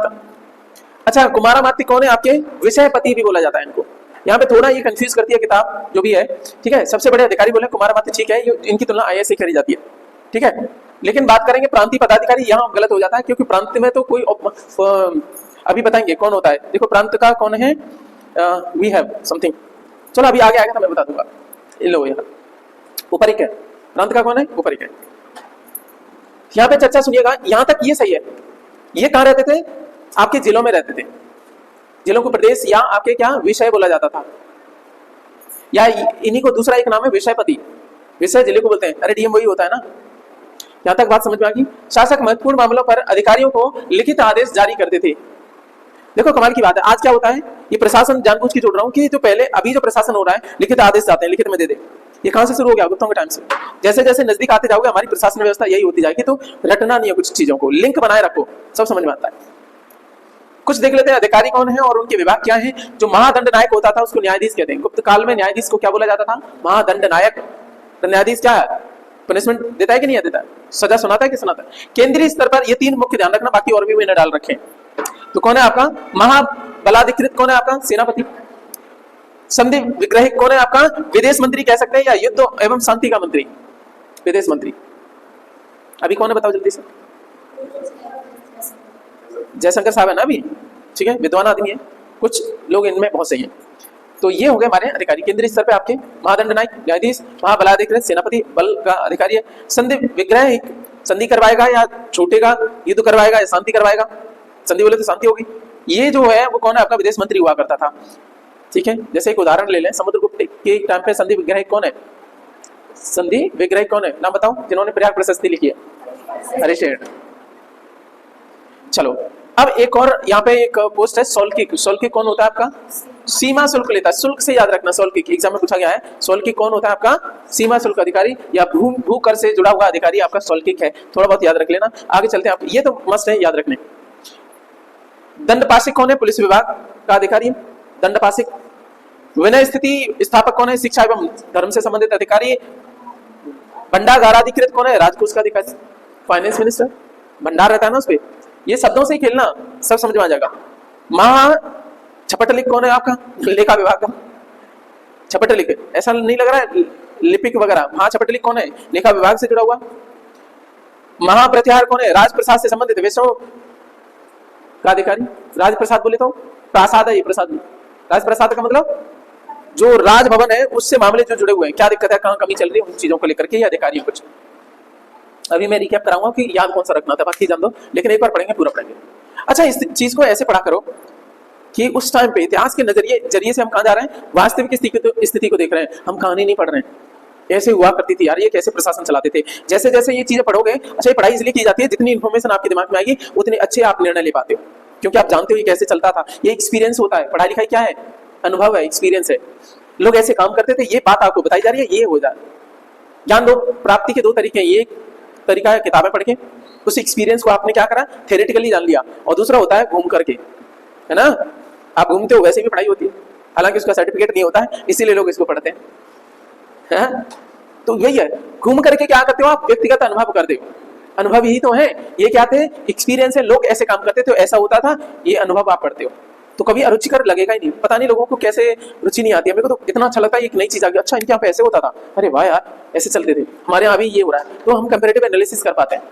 Speaker 1: अच्छा, कुमारामात्य कौन है? आपके विषयपति भी बोला जाता है इनको। यहाँ पे थोड़ा ये कंफ्यूज करती है किताब जो भी है, ठीक है? सबसे बड़े अधिकारी बोले कुमारामात्य, ठीक है, इनकी तुलना आईएएस से करी जाती है, ठीक है? लेकिन बात करेंगे प्रांतीय पदाधिकारी, यहाँ गलत हो जाता है, क्योंकि प्रांत में तो कोई अभी बताएंगे कौन होता है। देखो प्रांत का कौन है? वी हैव समथिंग, चलो अभी आगे आएगा तो मैं बता दूंगा। इन लो यहाँ उपरिक है, प्रांत का कौन है? उपरिक है। यहाँ पे चर्चा सुनिएगा, यहाँ तक ये सही है। ये कहाँ रहते थे? आपके जिलों में रहते थे। जिलों को प्रदेश या आपके क्या विषय बोला जाता था, या इन्हीं को दूसरा एक नाम है विषयपति। विषय जिले को बोलते हैं। अरे डीएम वही होता है ना। यहां तक बात समझ में आ गई? शासक महत्वपूर्ण मामलों पर अधिकारियों को लिखित आदेश जारी करते थे। देखो कमाल की बात है, आज क्या होता है? ये प्रशासन जानबूझ के जोड़ रहा हूं कि जो पहले अभी जो प्रशासन हो रहा है, लिखित आदेश जाते हैं, लिखित में दे दे। ये कहां से शुरू हो गया? गुप्तों के टाइम से। जैसे जैसे नजदीक आते जाओगे हमारी प्रशासन व्यवस्था यही होती जाएगी। तो रटना नहीं है कुछ चीजों को, लिंक बनाए रखो, सब समझ में आता है। कुछ देख लेते हैं अधिकारी कौन है और उनके विभाग क्या है। जो महादंड नायक होता था उसको न्यायाधीश कहते हैं। गुप्त काल में न्यायाधीश को क्या बोला जाता था? महादंड नायक। तो न्यायाधीश क्या है? पनिशमेंट देता है कि नहीं देता है? सजा सुनाता है कि सुनाता है? केंद्रीय स्तर पर ये 3 मुख्य ध्यान रखना, बाकी और भी मैंने डाल रखे हैं। तो कौन है आपका? महाबलाधिकृत कौन है आपका? सेनापति। संधि विग्रहिक कौन है आपका? विदेश मंत्री कह सकते हैं, या युद्ध एवं शांति का मंत्री, विदेश मंत्री। अभी कौन है बताओ जल्दी से? जयशंकर साहब है ना अभी, ठीक है, विद्वान आदमी है। कुछ लोग इनमें बहुत सही हैं। तो ये हो गए हमारे अधिकारी केंद्रीय स्तर पे आपके। महादंड नायक, न्यायाधीश, महाबलाधिकृत, सेनापति, बल का अधिकारी है। संधि विग्रह, संधि करवाएगा या छूटेगा, युद्ध करवाएगा या शांति करवाएगा। संधि बोले तो शांति होगी। ये जो है वो कौन है आपका? विदेश मंत्री हुआ करता था, ठीक है। जैसे एक उदाहरण ले लें, समुद्रगुप्त के टाइम पे संधि विग्रह कौन है? संधि विग्रह कौन है? नाम बताओ जिन्होंने प्रयाग प्रशस्ति लिखी है। हरिशेठ। चलो अब एक और यहाँ पे एक पोस्ट है सौल्किक। सौल्किक कौन होता है आपका? सीमा शुल्क लेता है। शुल्क से याद रखना, सौल्किक एग्जाम में पूछा गया है। सौल्किक कौन होता है आपका? सीमा शुल्क अधिकारी या भू कर से जुड़ा हुआ अधिकारी आपका सौल्किक है। थोड़ा बहुत याद रख लेना। आगे चलते हैं आप, ये तो मस्त है याद रखने। दंडपाशिक कौन है? पुलिस विभाग का अधिकारी दंडपाशिक। विनय स्थिति स्थापक कौन है? शिक्षा एवं धर्म से संबंधित अधिकारी। भंडागाराधिकृत कौन है? राजकोष का अधिकारी। फाइनेंस मिनिस्टर, भंडार रहता है ना उस पे। ये शब्दों से ही खेलना, सब समझ में आ जाएगा। महा छपटलिक कौन है आपका? लेखा विभाग का छपटलिक। ऐसा नहीं लग रहा है लिपिक वगैरह? महाछपटलिक कौन है? लेखा विभाग से जुड़ा हुआ। महाप्रतिहार कौन है? राजप्रसाद से संबंधित विषयों का अधिकारी। राजप्रसाद बोले तो प्रासाद है, ये प्रसाद। राजप्रसाद का मतलब जो राजभवन है उससे मामले जो जुड़े हुए हैं, क्या दिक्कत है, कहाँ कमी चल रही है, उन चीजों को लेकर के ये अधिकारी कुछ। अभी मैं रिकैप कराऊंगा कि याद कौन सा रखना था, बाकी जान दो, लेकिन एक बार पढ़ेंगे पूरा पढ़ेंगे। अच्छा, इस चीज को ऐसे पढ़ा करो कि उस टाइम पे इतिहास के जरिए से हम कहाँ जा रहे हैं, वास्तविक स्थिति को देख रहे हैं, हम कहानी नहीं पढ़ रहे हैं। ऐसे हुआ करती थी यार, ये कैसे प्रशासन चलाते थे। जैसे जैसे ये चीजें पढ़ोगे, अच्छा ये पढ़ाई इसलिए की जाती है जितनी इन्फॉर्मेशन आपके दिमाग में आएगी उतने अच्छे आप निर्णय ले पाते हो, क्योंकि आप जानते हो ये कैसे चलता था। ये एक्सपीरियंस होता है, पढ़ाई लिखाई क्या है, अनुभव है, एक्सपीरियंस है। लोग ऐसे काम करते थे, ये बात आपको बताई जा रही है, ये हो जाए। ज्ञान दो प्राप्ति के दो तरीके हैं, एक तरीका है किताबें पढ़ के, उस एक्सपीरियंस को आपने क्या करा, थ्योरेटिकली जान लिया, और दूसरा होता है घूम करके, है ना। आप घूमते हो वैसे भी पढ़ाई होती है, हालांकि उसका सर्टिफिकेट नहीं होता है, इसीलिए लोग इसको पढ़ते हैं। तो यही है, घूम करके क्या करते हो आप, व्यक्तिगत अनुभव करते हो। अनुभव ही तो है, ये क्या थे, एक्सपीरियंस है, लोग ऐसे काम करते थे, ऐसा होता था, ये अनुभव आप पढ़ते हो। तो कभी अरुचिकर लगेगा ही नहीं। पता नहीं लोगों को कैसे रुचि नहीं आती है, मेरे को तो इतना अच्छा लगता है, एक नई चीज आ गई, अच्छा इनके यहाँ पे ऐसे होता था, अरे वाह यार ऐसे चलते थे, हमारे यहाँ भी ये हो रहा है, तो हम कंपैरेटिव एनालिसिस कर पाते हैं।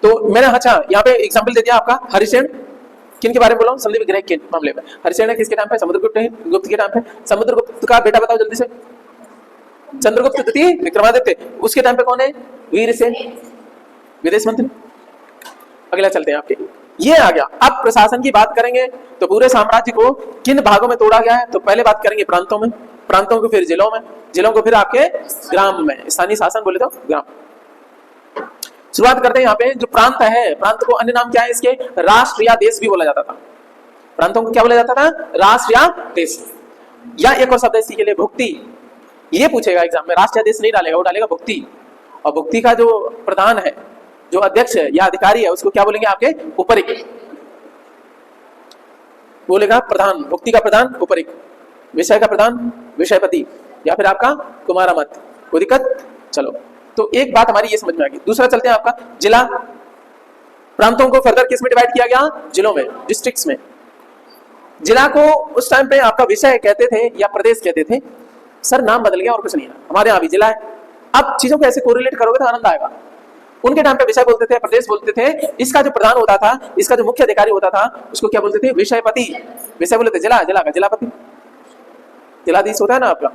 Speaker 1: तो मैंने अच्छा यहाँ पे एग्जाम्पल दे दिया आपका, हरिसेन किन के बारे में बोला हूँ, संधि विग्रह के मामले में। हरिसेन है किसके टाइम पे, समुद्रगुप्त के टाइम पे। समुद्रगुप्त का बेटा बताओ जल्दी से, चंद्रगुप्त द्वितीय विक्रमादित्य, उसके टाइम पे कौन है, वीरसेन, विदेश मंत्री। अगला चलते हैं आपके, ये आ गया। अब प्रशासन की बात करेंगे तो पूरे साम्राज्य को किन भागों में तोड़ा गया है, तो पहले बात करेंगे प्रांतों में, प्रांतों को फिर जिलों में, जिलों को फिर आपके ग्राम में, स्थानीय शासन बोले तो ग्राम। शुरुआत करते हैं यहाँ पे, जो प्रांत है, प्रांत को अन्य नाम क्या है इसके, राष्ट्र या देश भी बोला जाता था। प्रांतों को क्या बोला जाता था, राष्ट्र या देश, या एक और शब्द इसी के लिए भुक्ति। ये पूछेगा एग्जाम में, राष्ट्र या देश नहीं डालेगा, वो डालेगा भुक्ति। और भुक्ति का जो प्रधान है, जो अध्यक्ष है या अधिकारी है, उसको क्या बोलेंगे आपके, उपरिक बोलेगा, प्रधान, भुक्ति का प्रधान उपरिक, विषय का प्रधान विषयपति, या फिर आपका कुमारामत। कोई दिक्कत, चलो। तो एक बात हमारी ये समझ में आ गई। दूसरा चलते हैं आपका जिला। प्रांतों को फर्दर किस में डिवाइड किया गया, जिलों में, डिस्ट्रिक्ट्स में। जिला को उस टाइम पे आपका विषय कहते थे या प्रदेश कहते थे, सर नाम बदल गया और कुछ नहीं है, हमारे यहाँ भी जिला है। अब चीजों को ऐसे कोरिलेट करोगे तो आनंद आएगा। उनके टाइम पे विषय बोलते थे, प्रदेश बोलते थे, इसका जो प्रधान होता था, इसका जो मुख्य अधिकारी होता था, उसको क्या बोलते थे, विषयपति। विषय बोलते थे जिला, जिला का जिलापति, जिलाधीश होता है ना आपका।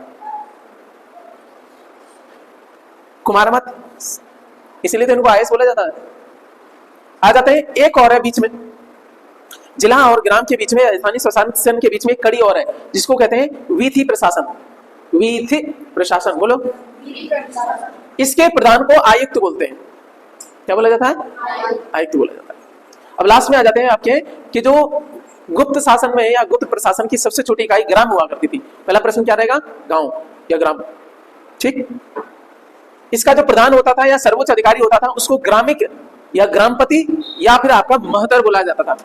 Speaker 1: कुमारमत, इसीलिए तो इनको आईएएस बोला जाता है। आ जाते हैं, एक और है बीच में, जिला और ग्राम के बीच में, स्थानीय शासन के बीच में एक कड़ी और है, जिसको कहते हैं वीथी प्रशासन। वीथी प्रशासन बोलो। इसके प्रधान को आयुक्त बोलते हैं। क्या बोला जाता है, आयुक्त बोला जाता है। अब लास्ट में आ जाते हैं आपके कि जो गुप्त शासन में या गुप्त प्रशासन की सबसे छोटी इकाई ग्राम हुआ करती थी। पहला प्रश्न क्या रहेगा, गांव या ग्राम, ठीक। इसका जो प्रधान होता था या सर्वोच्च अधिकारी होता था, उसको ग्रामिक या ग्रामपति या फिर आपका महतर बोला जाता था।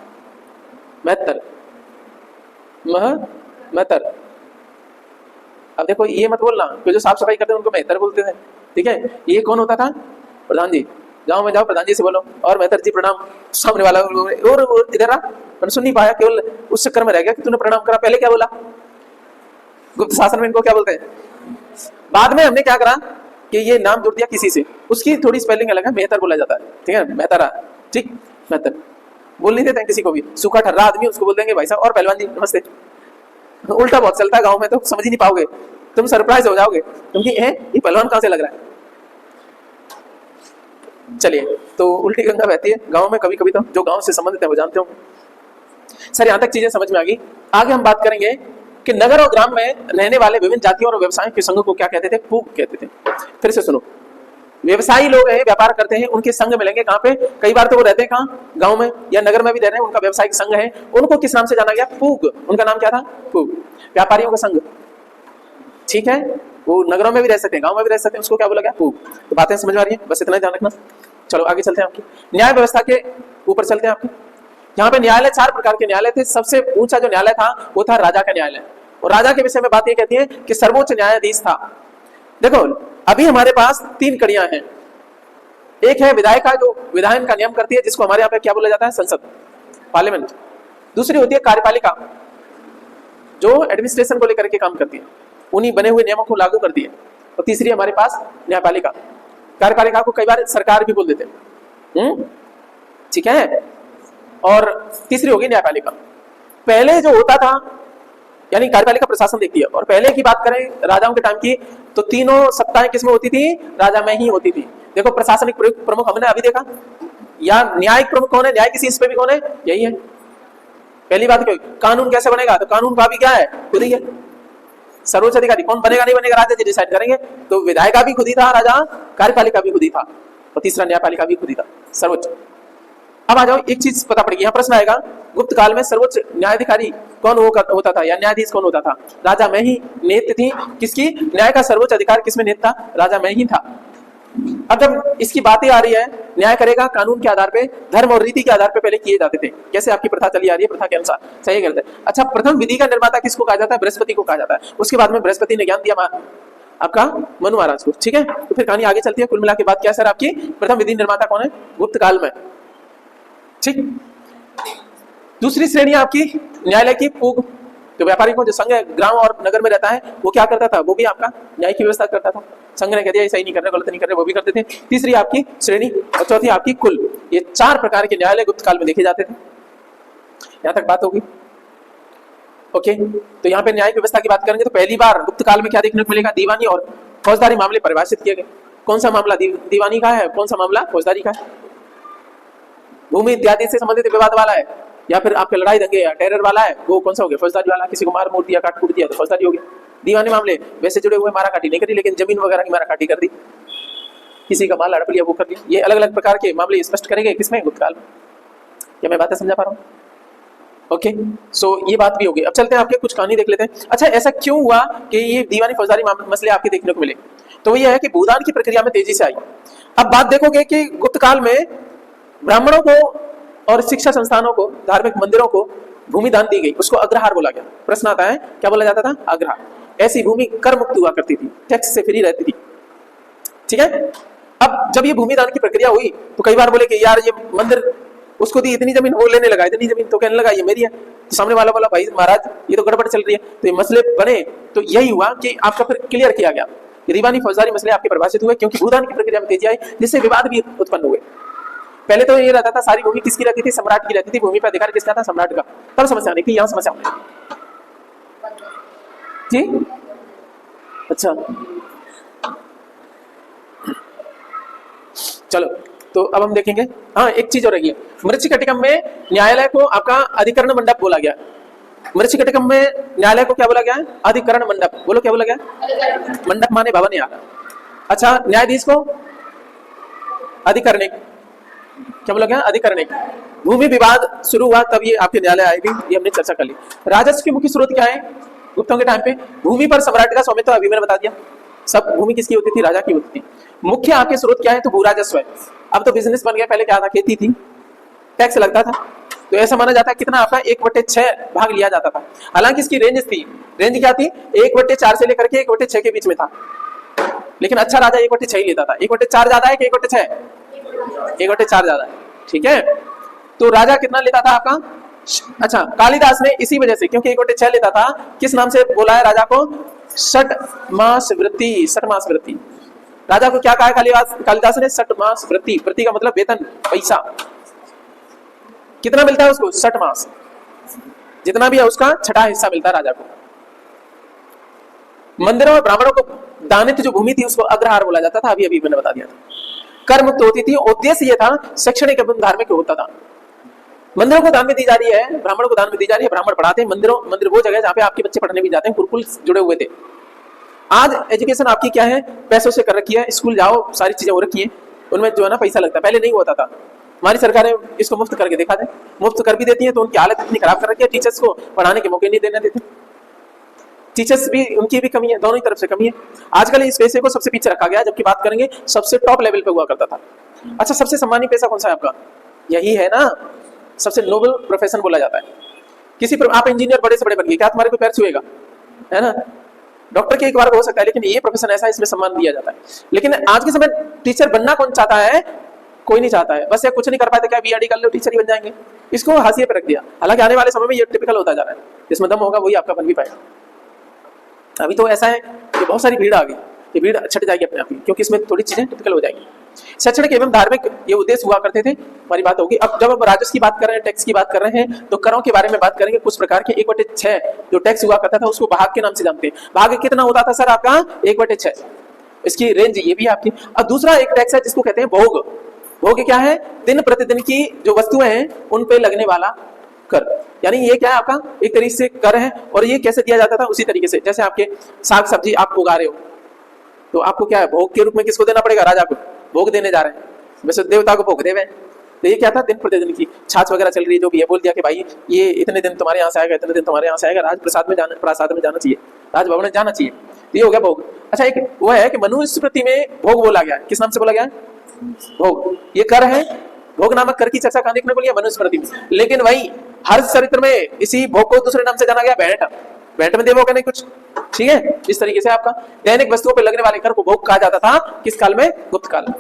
Speaker 1: महतर, महतर। अब देखो ये मत बोलना कि जो साफ सफाई करते हैं उनको महतर बोलते थे, ठीक है। ये कौन होता था, प्रधान जी। गांव में जाओ प्रधान जी से बोलो, और महतर जी प्रणाम, सामने वाला और इधर आ, मैंने सुन नहीं पाया, केवल उस चक्कर में रह गया कि तूने प्रणाम करा, पहले क्या बोला। गुप्त शासन में इनको क्या बोलते हैं, बाद में हमने क्या करा कि ये नाम जोड़ दिया किसी से, उसकी थोड़ी स्पेलिंग अलग है, मेहतर बोला जाता है, ठीक है, मेहतरा, ठीक, मेहतर बोल नहीं देते हैं किसी को भी। सूखा ठर्रा आदमी उसको बोल देंगे भाई साहब, और पहलवान जी नमस्ते। उल्टा बहुत चलता है गांव में, तो समझ ही नहीं पाओगे, तुम सरप्राइज हो जाओगे, क्योंकि ये पहलवान कहां से लग रहा है। चलिए, तो उल्टी गंगा बहती है गांव में कभी कभी, तो जो गांव से संबंधित है वो जानते हो। सर यहाँ तक चीजें समझ में आ गई। आगे हम बात करेंगे कि नगर और ग्राम में रहने वाले विभिन्न जातियों और व्यवसायों के संघ को क्या कहते थे, पूग कहते थे। फिर से सुनो, व्यवसायी लोग हैं, व्यापार करते हैं, उनके संघ मिलेंगे कहाँ पे, कई बार तो वो रहते हैं कहाँ, गांव में या नगर में भी रह रहे हैं, उनका व्यवसायिक संघ है, उनको किस नाम से जाना गया, पूग। उनका नाम क्या था, पूग, व्यापारियों का संघ, ठीक है। वो नगरों में भी रह सकते हैं, गांव में भी रह सकते हैं, उसको क्या बोला गया, पूग। तो बातें समझ में आ रही है, बस इतना ही ध्यान रखना। चलो आगे चलते हैं, आपकी न्याय व्यवस्था के ऊपर चलते हैं। आपके यहाँ पे न्यायालय, 4 प्रकार के न्यायालय थे। सबसे ऊंचा जो न्यायालय था वो था राजा का न्यायालय। और राजा के विषय में बात ये कहती है कि सर्वोच्च न्यायाधीश था। देखो अभी हमारे पास 3 कड़ियां हैं। एक है विधायिका, जो विधायन का नियम करती है, जिसको हमारे यहाँ पे क्या बोला जाता है, संसद, पार्लियामेंट। दूसरी होती है कार्यपालिका, जो एडमिनिस्ट्रेशन को लेकर के काम करती है, उन्हीं बने हुए नियमों को लागू करती है। और तीसरी हमारे पास न्यायपालिका। कार्यपालिका को कई बार सरकार भी बोल देते हैं, ठीक है। और तीसरी होगी न्यायपालिका। पहले जो होता था यानी कार्यपालिका प्रशासन देखती है। और पहले की बात करें राजाओं के टाइम की, तो तीनों सत्ताएं किसमें होती थी? राजा में ही होती थी। देखो प्रशासनिक प्रमुख हमने अभी देखा, या न्यायिक प्रमुख कौन है? न्याय की शीर्ष पे भी कौन है? यही है। पहली बात क्या, कानून कैसे बनेगा? तो कानून का भी क्या है? खुद ही है। सर्वोच्च अधिकारी कौन बनेगा नहीं बनेगा? राजा जी डिसाइड करेंगे। तो विधायिका भी खुद ही था राजा, कार्यपालिका भी खुद ही था, और तीसरा न्यायपालिका भी खुद ही था, सर्वोच्च। अब आ जाओ, एक चीज पता पड़ेगी, यहाँ प्रश्न आएगा, गुप्त काल में सर्वोच्च न्यायाधिकारी कौन होता था, या न्यायाधीश कौन होता था? राजा में ही नियुक्त थी। किसकी? न्याय का सर्वोच्च अधिकार किसमें नियुक्त था? राजा में ही था। अब जब इसकी बातें आ रही है, न्याय करेगा कानून के आधार पे, धर्म और रीति के आधार पे पहले किए जाते थे। कैसे आपकी प्रथा चली आ रही है, प्रथा के अनुसार सही करते हैं। अच्छा, प्रथम विधि का निर्माता किसको कहा जाता है? बृहस्पति को कहा जाता है। उसके बाद में बृहस्पति ने ज्ञान दिया आपका मनु महाराज को। ठीक है, तो फिर कहानी आगे चलती है। कुल मिला के बात क्या सर आपकी? प्रथम विधि निर्माता कौन है? गुप्त काल में। ठीक, दूसरी श्रेणी आपकी न्यायालय की पूग। तो व्यापारी को जो संघ ग्राम और नगर में रहता है, वो क्या करता था? वो भी आपका न्याय की व्यवस्था करता था। संघ ने कह दिया सही नहीं कर रहे, गलत नहीं कर रहे, वो भी करते थे। तीसरी आपकी श्रेणी, और चौथी आपकी कुल। ये 4 प्रकार के न्यायालय गुप्त काल में देखे जाते थे। यहां तक बात होगी। ओके, तो यहाँ पे न्यायिक व्यवस्था की बात करेंगे तो पहली बार गुप्त काल में क्या देखने को मिलेगा? दीवानी और फौजदारी मामले परिभाषित किए गए। कौन सा मामला दीवानी का है, कौन सा मामला फौजदारी का है? भूमि इत्यादि से संबंधित विवाद वाला है, या फिर आपके लड़ाई दंगे या टेरर वाला है, वो कौन सा हो गया? फौजदारी वाला। किसी को मार मोड़ दिया, काट कूट दिया, तो फौजदारी हो गया। दीवानी मामले वैसे जुड़े हुए, मारा काटी नहीं करी, लेकिन जमीन वगैरह की मारा काटी कर दी, किसी का माल हड़प लिया, वो कर दिया। ये अलग अलग प्रकार के मामले स्पष्ट करेंगे किसमें? गुप्त काल में। क्या मैं बातें समझा पा रहा हूँ? ओके, सो ये बात भी होगी। अब चलते हैं, आपके कुछ कहानी देख लेते हैं। अच्छा, ऐसा क्यों हुआ कि ये दीवानी फौजदारी मसले आपके देखने को मिले? तो वो ये है कि भूदान की प्रक्रिया में तेजी से आई। अब बात देखोगे कि गुप्त काल में ब्राह्मणों को और शिक्षा संस्थानों को, धार्मिक मंदिरों को भूमि दान दी गई, उसको अग्रहार बोला गया। प्रश्न आता है, क्या बोला जाता था? अग्रहार। ऐसी भूमि कर मुक्त हुआ करती थी, टैक्स से फ्री रहती थी। ठीक है, अब जब ये भूमि दान की प्रक्रिया हुई तो कई बार बोले कि यार ये मंदिर उसको दी, इतनी जमीन वो लेने लगा, इतनी जमीन, तो कहने लगा ये मेरी है। तो सामने वाला बोला भाई महाराज ये तो गड़बड़ चल रही है। तो ये मसले बने, तो यही हुआ कि आपका फिर क्लियर किया गया, दीवानी फौजदारी मसले आपके परिभाषित हुए, क्योंकि भूदान की प्रक्रिया में तेजी आई, जिससे विवाद भी उत्पन्न हुए। पहले तो ये रहता था सारी भूमि किसकी रहती थी? सम्राट की रहती थी। भूमि पर अधिकार किसका था? सम्राट का। तब समस्या निकली, यहाँ समस्या जी। अच्छा, चलो, तो अब हम देखेंगे। हाँ, एक चीज और रही है, मृच्छकटिकम में न्यायालय को आपका अधिकरण मंडप बोला गया। मृच्छकटिकम में न्यायालय को क्या बोला गया है? अधिकरण मंडप। बोलो क्या बोला गया? मंडप माने भवन यार। अच्छा, न्यायाधीश को अधिकरणिक, क्या बोला गया? अधिकरणिक। भूमि विवाद शुरू हुआ तब ये आपके न्यायालय आएगी, ये हमने चर्चा कर ली। राजस्व के मुख्य स्रोत क्या है गुप्तों के टाइम पे? भूमि पर सम्राट का स्वामित्व, अभी मैंने बता दिया। सब भूमि किसकी होती थी? राजा की होती थी। मुख्य आपके स्रोत क्या है? तो भू राजस्व है। अब तो बिजनेस बन गया, पहले क्या था? खेती थी, टैक्स लगता था। तो ऐसा माना जाता है कितना आपका 1/6 भाग लिया जाता था। हालांकि इसकी रेंज थी, रेंज क्या थी? 1/4 से लेकर के 1/6 के बीच में था। लेकिन अच्छा राजा 1/6 ही लेता था। 1/4 ज्यादा है कि 1/6? 1/4 ज्यादा है। ठीक है, तो राजा कितना लेता था आपका? अच्छा, कालिदास ने इसी वजह से, क्योंकि 1/6 लेता था, किस नाम से बोला है राजा को? षट मास वृत्ति। षट मास वृत्ति। राजा को क्या कहा है कालिदास ने? षट मास वृत्ति। वृत्ति का मतलब वेतन, पैसा। कितना मिलता है उसको? 60 मास। जितना भी है उसका छठा हिस्सा मिलता है राजा को। मंदिरों और ब्राह्मणों को दानित जो भूमि थी उसको अग्रहार बोला जाता था, अभी अभी मैंने बता दिया था। कर मुक्त होती थी। उद्देश्य ये था शैक्षणिक एवं धार्मिक होता था। मंदिरों को दान में दी जा रही है, ब्राह्मणों को दान में दी जा रही है, ब्राह्मण पढ़ाते हैं। मंदिर वो जगह जहाँ पे आपके बच्चे पढ़ने भी जाते हैं, गुरुकुल जुड़े हुए थे। आज एजुकेशन आपकी क्या है? पैसों से कर रखी है, स्कूल जाओ, सारी चीजें हो रखी है, उनमें जो है ना पैसा लगता है। पहले नहीं होता था। हमारी सरकारें इसको मुफ्त करके दिखा दें, मुफ्त कर भी देती है, तो उनकी हालत इतनी खराब कर रखी है, टीचर्स को पढ़ाने के मौके नहीं देने देते। टीचर्स भी, उनकी भी कमी है, दोनों ही तरफ से कमी है। आजकल इस पेशे को सबसे पीछे रखा गया, जबकि बात करेंगे सबसे टॉप लेवल पे हुआ करता था। अच्छा, सबसे सम्मानित पेशा कौन सा है आपका? यही है ना, सबसे नोबल प्रोफेशन बोला जाता है। आप इंजीनियर बड़े से बड़े बन गए, क्या तुम्हारे को पैर छुएगा? है ना, डॉक्टर के एक बार हो सकता है, लेकिन ये प्रोफेशन ऐसा है, इसमें सम्मान दिया जाता है। लेकिन आज के समय टीचर बनना कौन चाहता है? कोई नहीं चाहता है। बस ये कुछ नहीं कर पाए तो क्या बीआरडी कर लो, टीचर ही बन जाएंगे, इसको हाशिए पे रख दिया। हालांकि आने वाले समय में ये टिपिकल होता जा रहा है, जिसमें दम होगा वही आपका बन भी पाएगा। अभी तो ऐसा है कि बहुत सारी भीड़ आ गई, ये भीड़ छट जाएगी अपने आप ही, क्योंकि इसमें थोड़ी चीजें टिपिकल हो जाएगी। शैक्षणिक एवं धार्मिक ये उद्देश्य हुआ करते थे, हमारी बात होगी। अब जब हम राजस्व की बात कर रहे हैं, टैक्स की बात कर रहे हैं, तो करों के बारे में बात करेंगे। कुछ प्रकार के 1/6 जो टैक्स हुआ करता था उसको भाग के नाम से जानते हैं। भाग कितना होता था सर आपका? 1/6, इसकी रेंज ये भी आपकी। अब दूसरा एक टैक्स है जिसको कहते हैं भोग। भोग क्या है? दिन प्रतिदिन की जो वस्तुएं हैं उन पे लगने वाला कर, यानी ये क्या है आपका एक तरीके से कर है। और ये कैसे दिया जाता था? उसी तरीके से जैसे आपके साग सब्जी आप उगा रहे हो तो आपको क्या है भोग के रूप में किसको देना पड़ेगा? राजा को भोग देने जा रहे हैं, वैसे देवता को भोग देवे। तो ये क्या था? दिन प्रतिदिन की छाछ वगैरह चल रही है जो भी है, बोल दिया कि भाई ये इतने दिन तुम्हारे यहाँ से आएगा, इतने दिन तुम्हारे यहाँ से आएगा, राजप्रसाद में जाना चाहिए, राजभवन में जाना चाहिए। तो ये हो गया भोग। अच्छा, एक वो है कि मनुस्मृति में भोग बोला गया है। किस नाम से बोला गया है? भोग। ये कर है, भोग नामक कर की चर्चा कहानी ने बोली है मनुस्मृति में। लेकिन वही हर चरित्र में इसी भोग को दूसरे नाम से जाना गया भेंट। भेंट में देवोगे नहीं कुछ, ठीक है। इस तरीके से आपका दैनिक वस्तुओं पर लगने वाले कर को भोग कहा जाता था। किस काल में? गुप्त काल में।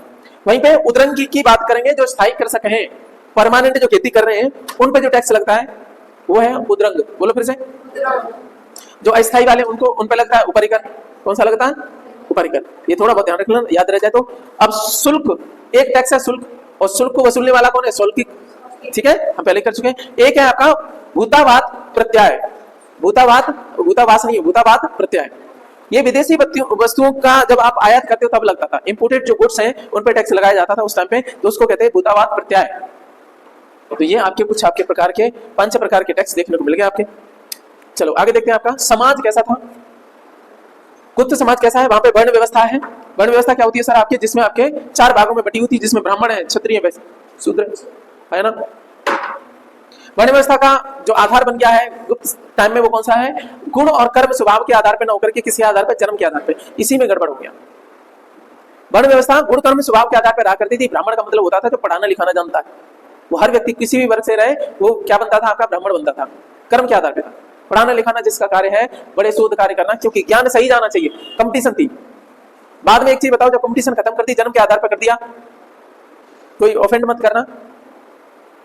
Speaker 1: वहीं पे उद्रंग की बात करेंगे, जो स्थायी कर सके हैं, परमानेंट जो खेती कर रहे हैं उन पे जो टैक्स लगता है वो है उद्रंग। बोलो फिर से। जो अस्थायी वाले उनको उन पे लगता है उपरी कर। कौन सा लगता है? उपरी कर। ये थोड़ा बहुत ध्यान रखना, याद रह जाए तो। अब शुल्क, एक टैक्स है शुल्क, और शुल्क को वसूलने वाला कौन है? शौल्किक, ठीक है, हम पहले कर चुके हैं। एक है आपका भूतावाद प्रत्यय। भूतावास नहीं है, भूतावाद प्रत्यय। ये विदेशी वस्तुओं का जब आप आयात करते हो तब लगता था। इंपोर्टेड जो गुड्स हैं उन पे टैक्स लगाया जाता था उस टाइम पे, तो उसको कहते हैं भूतावाद प्रत्यय। तो ये आपके कुछ आपके प्रकार के 5 प्रकार के टैक्स देखने को मिल गए आपके। चलो आगे देखते हैं। आपका समाज कैसा था? गुप्त समाज कैसा है? वहां पे वर्ण व्यवस्था है। वर्ण व्यवस्था क्या होती है सर आपके? जिसमें आपके 4 भागों में बटी होती है, जिसमें ब्राह्मण है, क्षत्रिय है, शूद्र है ना। वर्ण व्यवस्था का जो आधार बन गया है गुप्त टाइम में वो कौन सा है? गुण और कर्म स्वभाव के आधार पर न होकर के किसी आधार पर, जन्म के आधार पर। इसी में गड़बड़ हो गया। वर्ण व्यवस्था गुण कर्म स्वभाव के आधार पर रहा करती थी। ब्राह्मण का मतलब होता था जो पढ़ाना लिखाना जानता है। वो हर व्यक्ति किसी भी वर्ग से रहे वो क्या बनता था? आपका ब्राह्मण बनता था। कर्म के आधार पर था। पढ़ाना लिखाना जिसका कार्य है, बड़े शोध कार्य करना, क्योंकि ज्ञान सही जाना चाहिए। कंपटीशन थी। बाद में एक चीज बताओ, जब कंपटीशन खत्म कर दी, जन्म के आधार पर कर दिया, कोई ऑफेंड मत करना।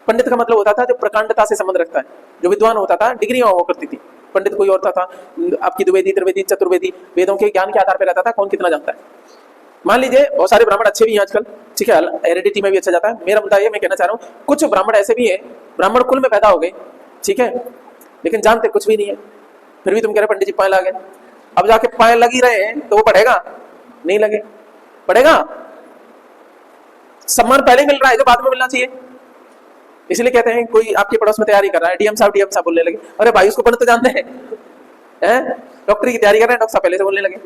Speaker 1: पंडित का मतलब होता था जो प्रकांडता से संबंध रखता है। जो विद्वान होता था डिग्री हुआ करती थी। पंडित कोई और था आपकी द्विवेदी, त्रिवेदी, चतुर्वेदी, वेदों के ज्ञान के आधार पर रहता था कौन कितना जानता है। मान लीजिए बहुत सारे ब्राह्मण अच्छे भी हैं आजकल, ठीक है, हेरिडिटी में भी अच्छा जाता है। मेरा मुद्दा ये मैं कहना चाह रहा हूँ, कुछ ब्राह्मण ऐसे भी है, ब्राह्मण कुल में पैदा हो गए, ठीक है, लेकिन जानते कुछ भी नहीं है, फिर भी तुम कह रहे पंडित जी पाए लगे। अब जाके पाए लग ही रहे हैं तो वो पढ़ेगा? नहीं लगे, पढ़ेगा? सम्मान पहले मिल रहा है जो बाद में मिलना चाहिए। इसलिए कहते हैं कोई आपके पड़ोस में तैयारी कर रहा है, डीएम साहब बोलने लगे, अरे भाई उसको पढ़ तो जानते हैं, डॉक्टरी की तैयारी कर रहे हैं, डॉक्टर साहब पहले से बोलने लगे,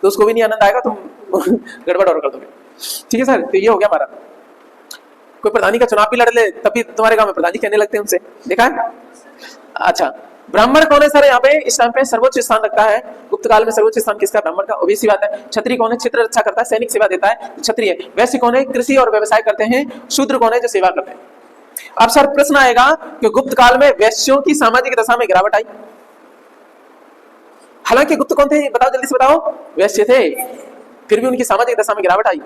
Speaker 1: तो उसको भी नहीं आनंद आएगा, तुम गड़बड़ और कर दोगे। ठीक है सर, तो ये हो गया हमारा। कोई प्रधानी का चुनाव भी लड़ ले तभी तुम्हारे गांव में प्रधानी कहने लगते हैं उनसे, देखा है? अच्छा, ब्राह्मण कौन है सर? यहाँ पे इस टाइम पे सर्वोच्च स्थान रखता है। गुप्त काल में सर्वोच्च स्थान किसका? ब्राह्मण का। obvious सी बात है। क्षत्रिय कौन है? क्षेत्र रक्षा करता है, सैनिक सेवा देता है, क्षत्रिय। वैश्य कौन है? कृषि और व्यवसाय करते हैं। शूद्र कौन है? जो सेवा करते हैं। अब सर प्रश्न आएगा कि गुप्त काल में वैश्यों की सामाजिक दशा में गिरावट आई। हालांकि गुप्त कौन थे? बताओ जल्दी से बताओ। वैश्य थे, फिर भी उनकी सामाजिक दशा में गिरावट आई।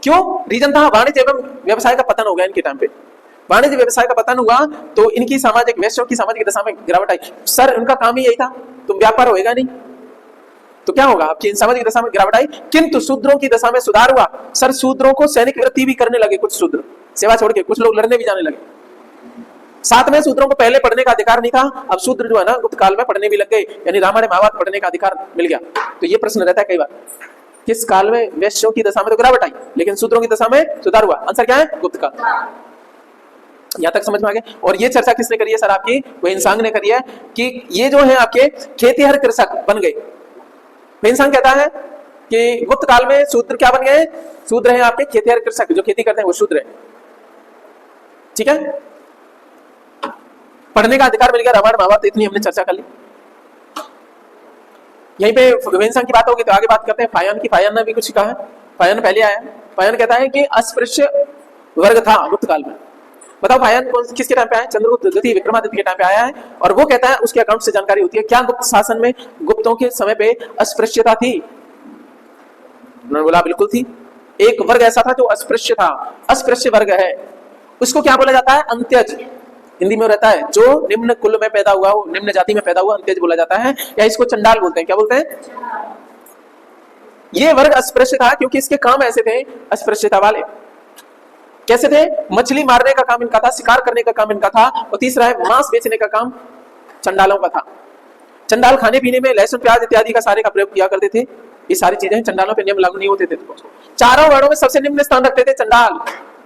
Speaker 1: क्यों? रीजन था वाणिज्य एवं व्यवसाय का पतन हो गया इनके टाइम पे। वाणिज्य व्यवसाय का पतन हुआ तो इनकी सामाजिक, वैश्यों की सामाजिक दशा में गिरावट आई। सर उनका काम ही यही था, तुम व्यापार होएगा नहीं तो क्या होगा? आपकी सामाजिक दशा में गिरावट आई। किंतु शूद्रों की दशा में सुधार हुआ। सर शूद्रों को सैनिक वृत्ति भी करने लगे कुछ शूद्र, सेवा छोड़ के कुछ लोग लड़ने भी जाने लगे। साथ में शूद्रों को पहले पढ़ने का अधिकार नहीं था, अब शूद्र जो है ना गुप्त काल में पढ़ने भी लग गए, यानी रामायण महाभारत पढ़ने का अधिकार मिल गया। तो ये प्रश्न रहता है कई बार, किस काल में वैश्यों की दशा में तो गिरावट आई लेकिन शूद्रों की दशा में सुधार हुआ? आंसर क्या है? गुप्त काल। यहां तक समझ में आ गया। और ये चर्चा किसने करी है सर? आपकी वेनसांग ने करी है कि ये जो है आपके खेतीहर कृषक बन गए। वेनसांग कहता है कि गुप्त काल में शूद्र क्या बन गए? शूद्र है आपके खेतीहर कृषक, जो खेती करते हैं वो शूद्र है। ठीक है, पढ़ने का अधिकार मिल गया, रामायण महाभारत इतनी हमने चर्चा कर ली। यहीं पे वेनसांग की बात होगी तो आगे बात करते हैं फायन की। फायन ने भी कुछ कहा है। फायन पहले आया है। फायन कहता है कि अस्पृश्य वर्ग था गुप्त काल में। बताओ फायन किसके टाइम पे आया? चंद्रगुप्त द्वितीय विक्रमादित्य के टाइम पे आया है। और वो कहता है, उसके अकाउंट से जानकारी होती है, क्या गुप्त शासन में गुप्तों के समय पे अस्पृश्यता थी? उन्होंने बोला बिल्कुल थी। एक वर्ग ऐसा था जो अस्पृश्य था, अस्पृश्य वर्ग है। उसको क्या बोला जाता है? अंत्यज। हिंदी में रहता है जो निम्न कुल में पैदा हुआ हो, निम्न जाति में पैदा हुआ, अंत्यज बोला जाता है, या इसको चंडाल बोलते हैं। क्या बोलते हैं? ये वर्ग अस्पृश्य था क्योंकि इसके काम ऐसे थे अस्पृश्यता वाले। कैसे थे? मछली मारने का काम इनका था, शिकार करने का काम इनका था, और तीसरा है मांस बेचने का काम चंडालों का था। चंडाल खाने पीने में लहसुन प्याज इत्यादि का सारे का प्रयोग किया करते थे। ये सारी चीजें चंडालों पे नियम लागू नहीं होते थे। चारों वर्णों में सबसे निम्न स्थान रखते थे चंडाल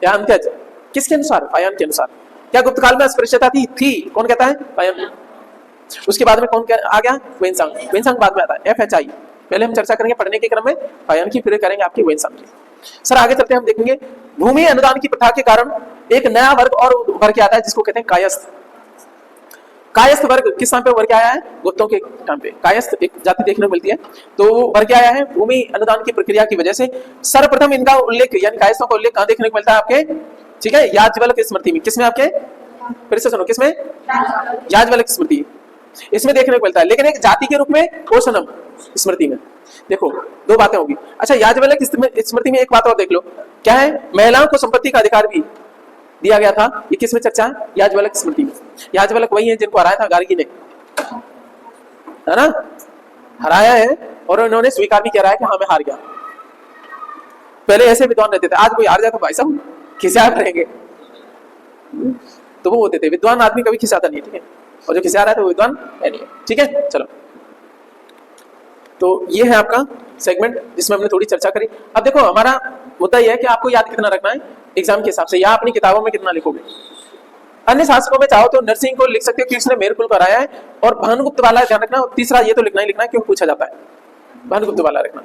Speaker 1: या अंत्यज। किसके अनुसार? पायन के अनुसार। क्या गुप्त काल में अस्पृश्यता थी? कौन कहता है? पायन। उसके बाद में कौन आ गया? वेनसांग। वेनसांग बाद में आता है, FHI। पहले हम चर्चा करेंगे पढ़ने के क्रम में पायन की, फिर करेंगे आपकी वेनसांग की। सर आगे चलते हैं, हम देखेंगे भूमि अनुदान की प्रथा के कारण एक नया वर्ग और उभर के आता है जिसको कहते हैं कायस्थ। कायस्थ वर्ग किस नाम पे उभर के आया है? गुप्तों के नाम पे कायस्थ एक जाति देखने को मिलती है, तो उभर के आया है भूमि अनुदान की प्रक्रिया की वजह से। सर्वप्रथम इनका उल्लेख यानी कायस्थों का उल्लेख कहां देखने को मिलता है आपके? ठीक है, याज्ञवल्क्य स्मृति में। किसमें आपके? फिर से सुनो, किसमें? याज्ञवल्क्य स्मृति, इसमें देखने को मिलता है। लेकिन एक जाति के रूप में कोशनम स्मृति में। देखो दो बातें होगी। अच्छा, याज्ञवल्क्य स्मृति में एक बात और देख लो, क्या है? महिलाओं को संपत्ति का अधिकार भी दिया गया था। ये किसमें चर्चा है? याज्ञवल्क्य स्मृति में। याज्ञवल्क्य वही है जिनको हराया था गार्गी ने, है ना? हराया है और उन्होंने स्वीकार भी किया है कि हाँ मैं हार गया। पहले ऐसे विद्वान रहते थे, आज कोई हार जाए तो भाई साहब खिसिया करेंगे, तो वो होते थे। विद्वान आदमी कभी खिसाता नहीं, ठीक है, और जो खिसिया रहा है तो वो विद्वान है नहीं, ठीक है। चलो, तो ये है आपका सेगमेंट जिसमें हमने थोड़ी चर्चा करी। अब देखो हमारा मुद्दा यह है कि आपको याद कितना रखना है एग्जाम के हिसाब से, या अपनी किताबों में कितना लिखोगे। अन्य शासकों में चाहो तो नरसिंह को लिख सकते हो कि उसने मेरकुल कराया है, और भानुगुप्त वाला ध्यान रखना। और तीसरा ये तो लिखना ही लिखना है, क्यों पूछा जाता है, भानुगुप्त वाला रखना।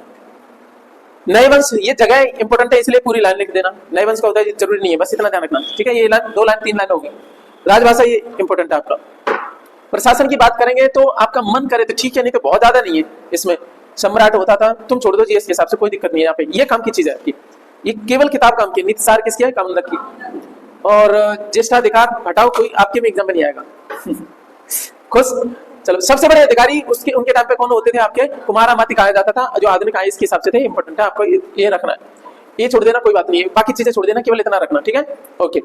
Speaker 1: नए वंश, ये जगह इंपॉर्टेंट है इसलिए पूरी लाइन लिख देना। नए वंश का होता है जरूरी नहीं है, बस इतना ध्यान रखना, ठीक है। ये लाइन 2 लाइन 3 लाइन होगी। राजभाषा ये इंपॉर्टेंट है आपका। प्रशासन की बात करेंगे तो आपका मन करे तो ठीक है, नहीं तो बहुत ज्यादा नहीं है। इसमें सम्राट होता था, तुम छोड़ दो जीएस के हिसाब से, कोई दिक्कत नहीं है यहाँ पे। ये काम की चीज है आपकी, ये केवल किताब काम की। नीति सार किसकी है? कामंदक की। और ज्येष्ठाधिकार हटाओ, कोई आपके में एग्जाम में नहीं आएगा। खुश। चलो, सबसे बड़े अधिकारी उसके उनके टाइम पे कौन होते थे आपके? कुमारामाती कहा जाता था, जो आधुनिक आयुष के हिसाब से थे। इंपॉर्टेंट है आपको ये रखना है। ये छोड़ देना कोई बात नहीं है, बाकी चीजें छोड़ देना, केवल इतना रखना, ठीक है। Okay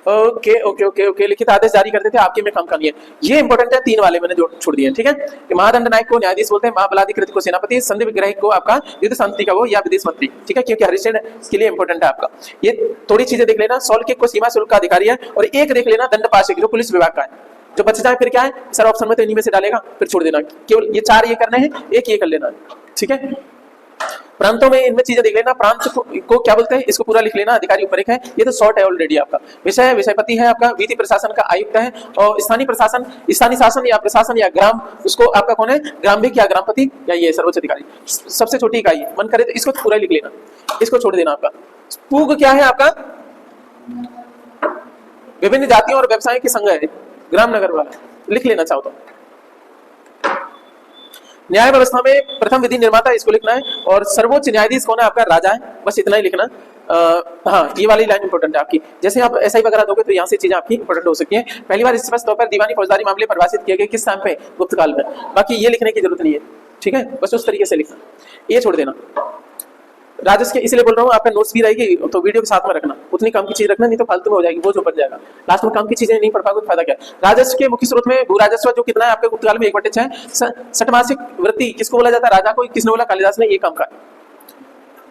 Speaker 1: okay okay okay okay. लिखित आदेश जारी करते थे, आपके में काम का नहीं है। ये इंपॉर्टेंट है, 3 वाले मैंने जो छोड़ दिए, ठीक है। कि महादंड नायक को न्यायाधीश बोलते हैं, महाबलाधिकृत को सेनापति, संधि विग्रह को आपका युद्ध शांति का वो या विदेश मंत्री, ठीक है, क्योंकि हरिश्चंद्र के लिए इंपॉर्टेंट है आपका। ये थोड़ी चीजें देख लेना। सौल्किक को सीमा शुल्क का अधिकारी है, और एक देख लेना दंडपाशिक जो पुलिस विभाग का है। जो बच जाए फिर क्या है सर, ऑप्शन में तो इन्हीं में से डालेगा, फिर छोड़ देना। केवल ये 4 ये करने हैं, एक ये कर लेना, ठीक है। प्रांतों में इनमें चीजें देख लेना। प्रांत को क्या बोलते हैं, इसको पूरा लिख लेना। अधिकारी ऊपर एक है, ये तो शॉर्ट है ऑलरेडी आपका। विषय विषयपति है आपका, विधि प्रशासन का आयुक्त है, और स्थानीय प्रशासन, स्थानीय शासन या प्रशासन या ग्राम, उसको आपका कौन है? ग्रामभिक या ग्रामपति, या ये सर्वोच्च अधिकारी। सबसे छोटी इकाई है, मन करे तो इसको पूरा लिख लेना, इसको छोड़ देना आपका। पूग क्या है आपका? विभिन्न जातियों और व्यवसायों की संघ है, ग्राम नगर वाला, लिख लेना चाहो तो। न्याय व्यवस्था में प्रथम विधि निर्माता, इसको लिखना है। और सर्वोच्च न्यायाधीश कौन है आपका? राजा है, बस इतना ही लिखना। हाँ, ये वाली लाइन इंपॉर्टेंट है आपकी। जैसे आप ऐसा ही वगैरह दोगे तो यहाँ से चीजें आपकी इंपॉर्टेंट हो सकती है। पहली बार स्पष्ट तौर पर दीवानी फौजदारी मामले परिभाषित किए गए किस टाइम पे? गुप्त काल में। बाकी ये लिखने की जरूरत नहीं है, ठीक है, बस उस तरीके से लिखना, ये छोड़ देना। राजस्व के इसलिए बोल रहा हूँ, आपका नोट्स भी रहेगी तो वीडियो के साथ में रखना, उतनी काम की चीज रखना, नहीं तो फालतू में हो जाएगी, वो जो बन जाएगा। लास्ट में काम की चीजें नहीं पढ़ पाओगे, फायदा क्या? राजस्व के मुख्य स्रोत में भू राजस्व जो कितना है आपके गुप्तकाल में 1/6। षटमासिक वृत्ति किसको बोला जाता है? राजा को। किसने बोला? कालिदास ने। ये काम का,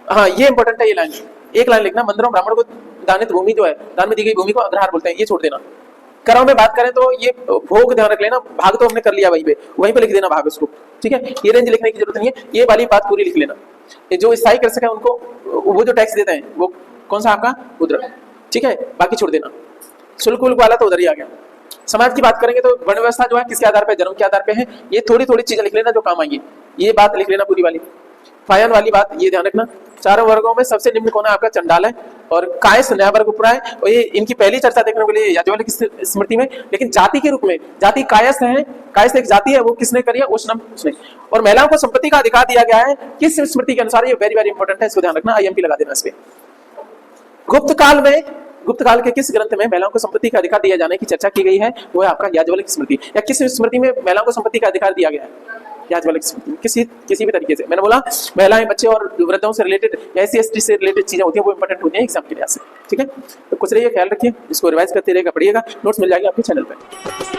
Speaker 1: हाँ ये इंपॉर्टेंट है, ये लाइन एक लाइन लिखना। मंदिरों ब्राह्मण को दानित भूमि जो है, दान में दी गई भूमि को अग्रहार बोलते हैं, ये छोड़ देना। कराओ में बात करें तो ये भोग ध्यान रख लेना, भाग तो हमने कर लिया वहीं पे लिख देना भाग उसको, ठीक है। ये रेंज लिखने की जरूरत नहीं है, ये वाली बात पूरी लिख लेना। ये जो स्थायी कर सके उनको, वो जो टैक्स देते हैं वो कौन सा आपका? मुद्रक, ठीक है। बाकी छोड़ देना। शुल्क वाला तो उधर ही आ गया। समाज की बात करेंगे तो वर्ण व्यवस्था जो है किसके आधार पे? जन्म के आधार पे है। ये थोड़ी थोड़ी चीजें लिख लेना जो काम आएंगी, ये बात लिख लेना पूरी वाली। फायन वाली बात ये ध्यान रखना। चारों वर्गों में सबसे निम्न कौन है आपका? चंडाल है, और कायस्थ नया वर्ग ऊपर है, और ये इनकी पहली चर्चा देखने को लिए याज्ञवल्क्य स्मृति में। लेकिन जाति के रूप में, जाति कायस्थ है, कायस्थ एक जाति है, वो किसने करी है? उष्णम उसने। और महिलाओं को संपत्ति का अधिकार दिया गया है किस स्मृति के अनुसार? ये वेरी वेरी इंपॉर्टेंट है, इसको ध्यान रखना, IMP लगा देना इस पे। गुप्त काल के किस ग्रंथ में महिलाओं को संपत्ति का अधिकार दिया जाने की चर्चा की गई है? वो है आपका याज्ञवल्क्य स्मृति। या किस स्मृति में महिलाओं को संपत्ति का अधिकार दिया गया है? याज्ञवल्क्य स्मृति। किसी भी तरीके से। मैंने बोला महिलाएं, बच्चे और वृद्धों से रिलेटेड, SC/ST से रिलेटेड चीजें होती है, वो इंपॉर्टेंट होती है एग्जाम के लिहाज से, ठीक है। तो कुछ रहिए, ख्याल रखिए, इसको रिवाइज करते रहेगा, पढ़िएगा, नोट्स मिल जाएगा आपके चैनल पे।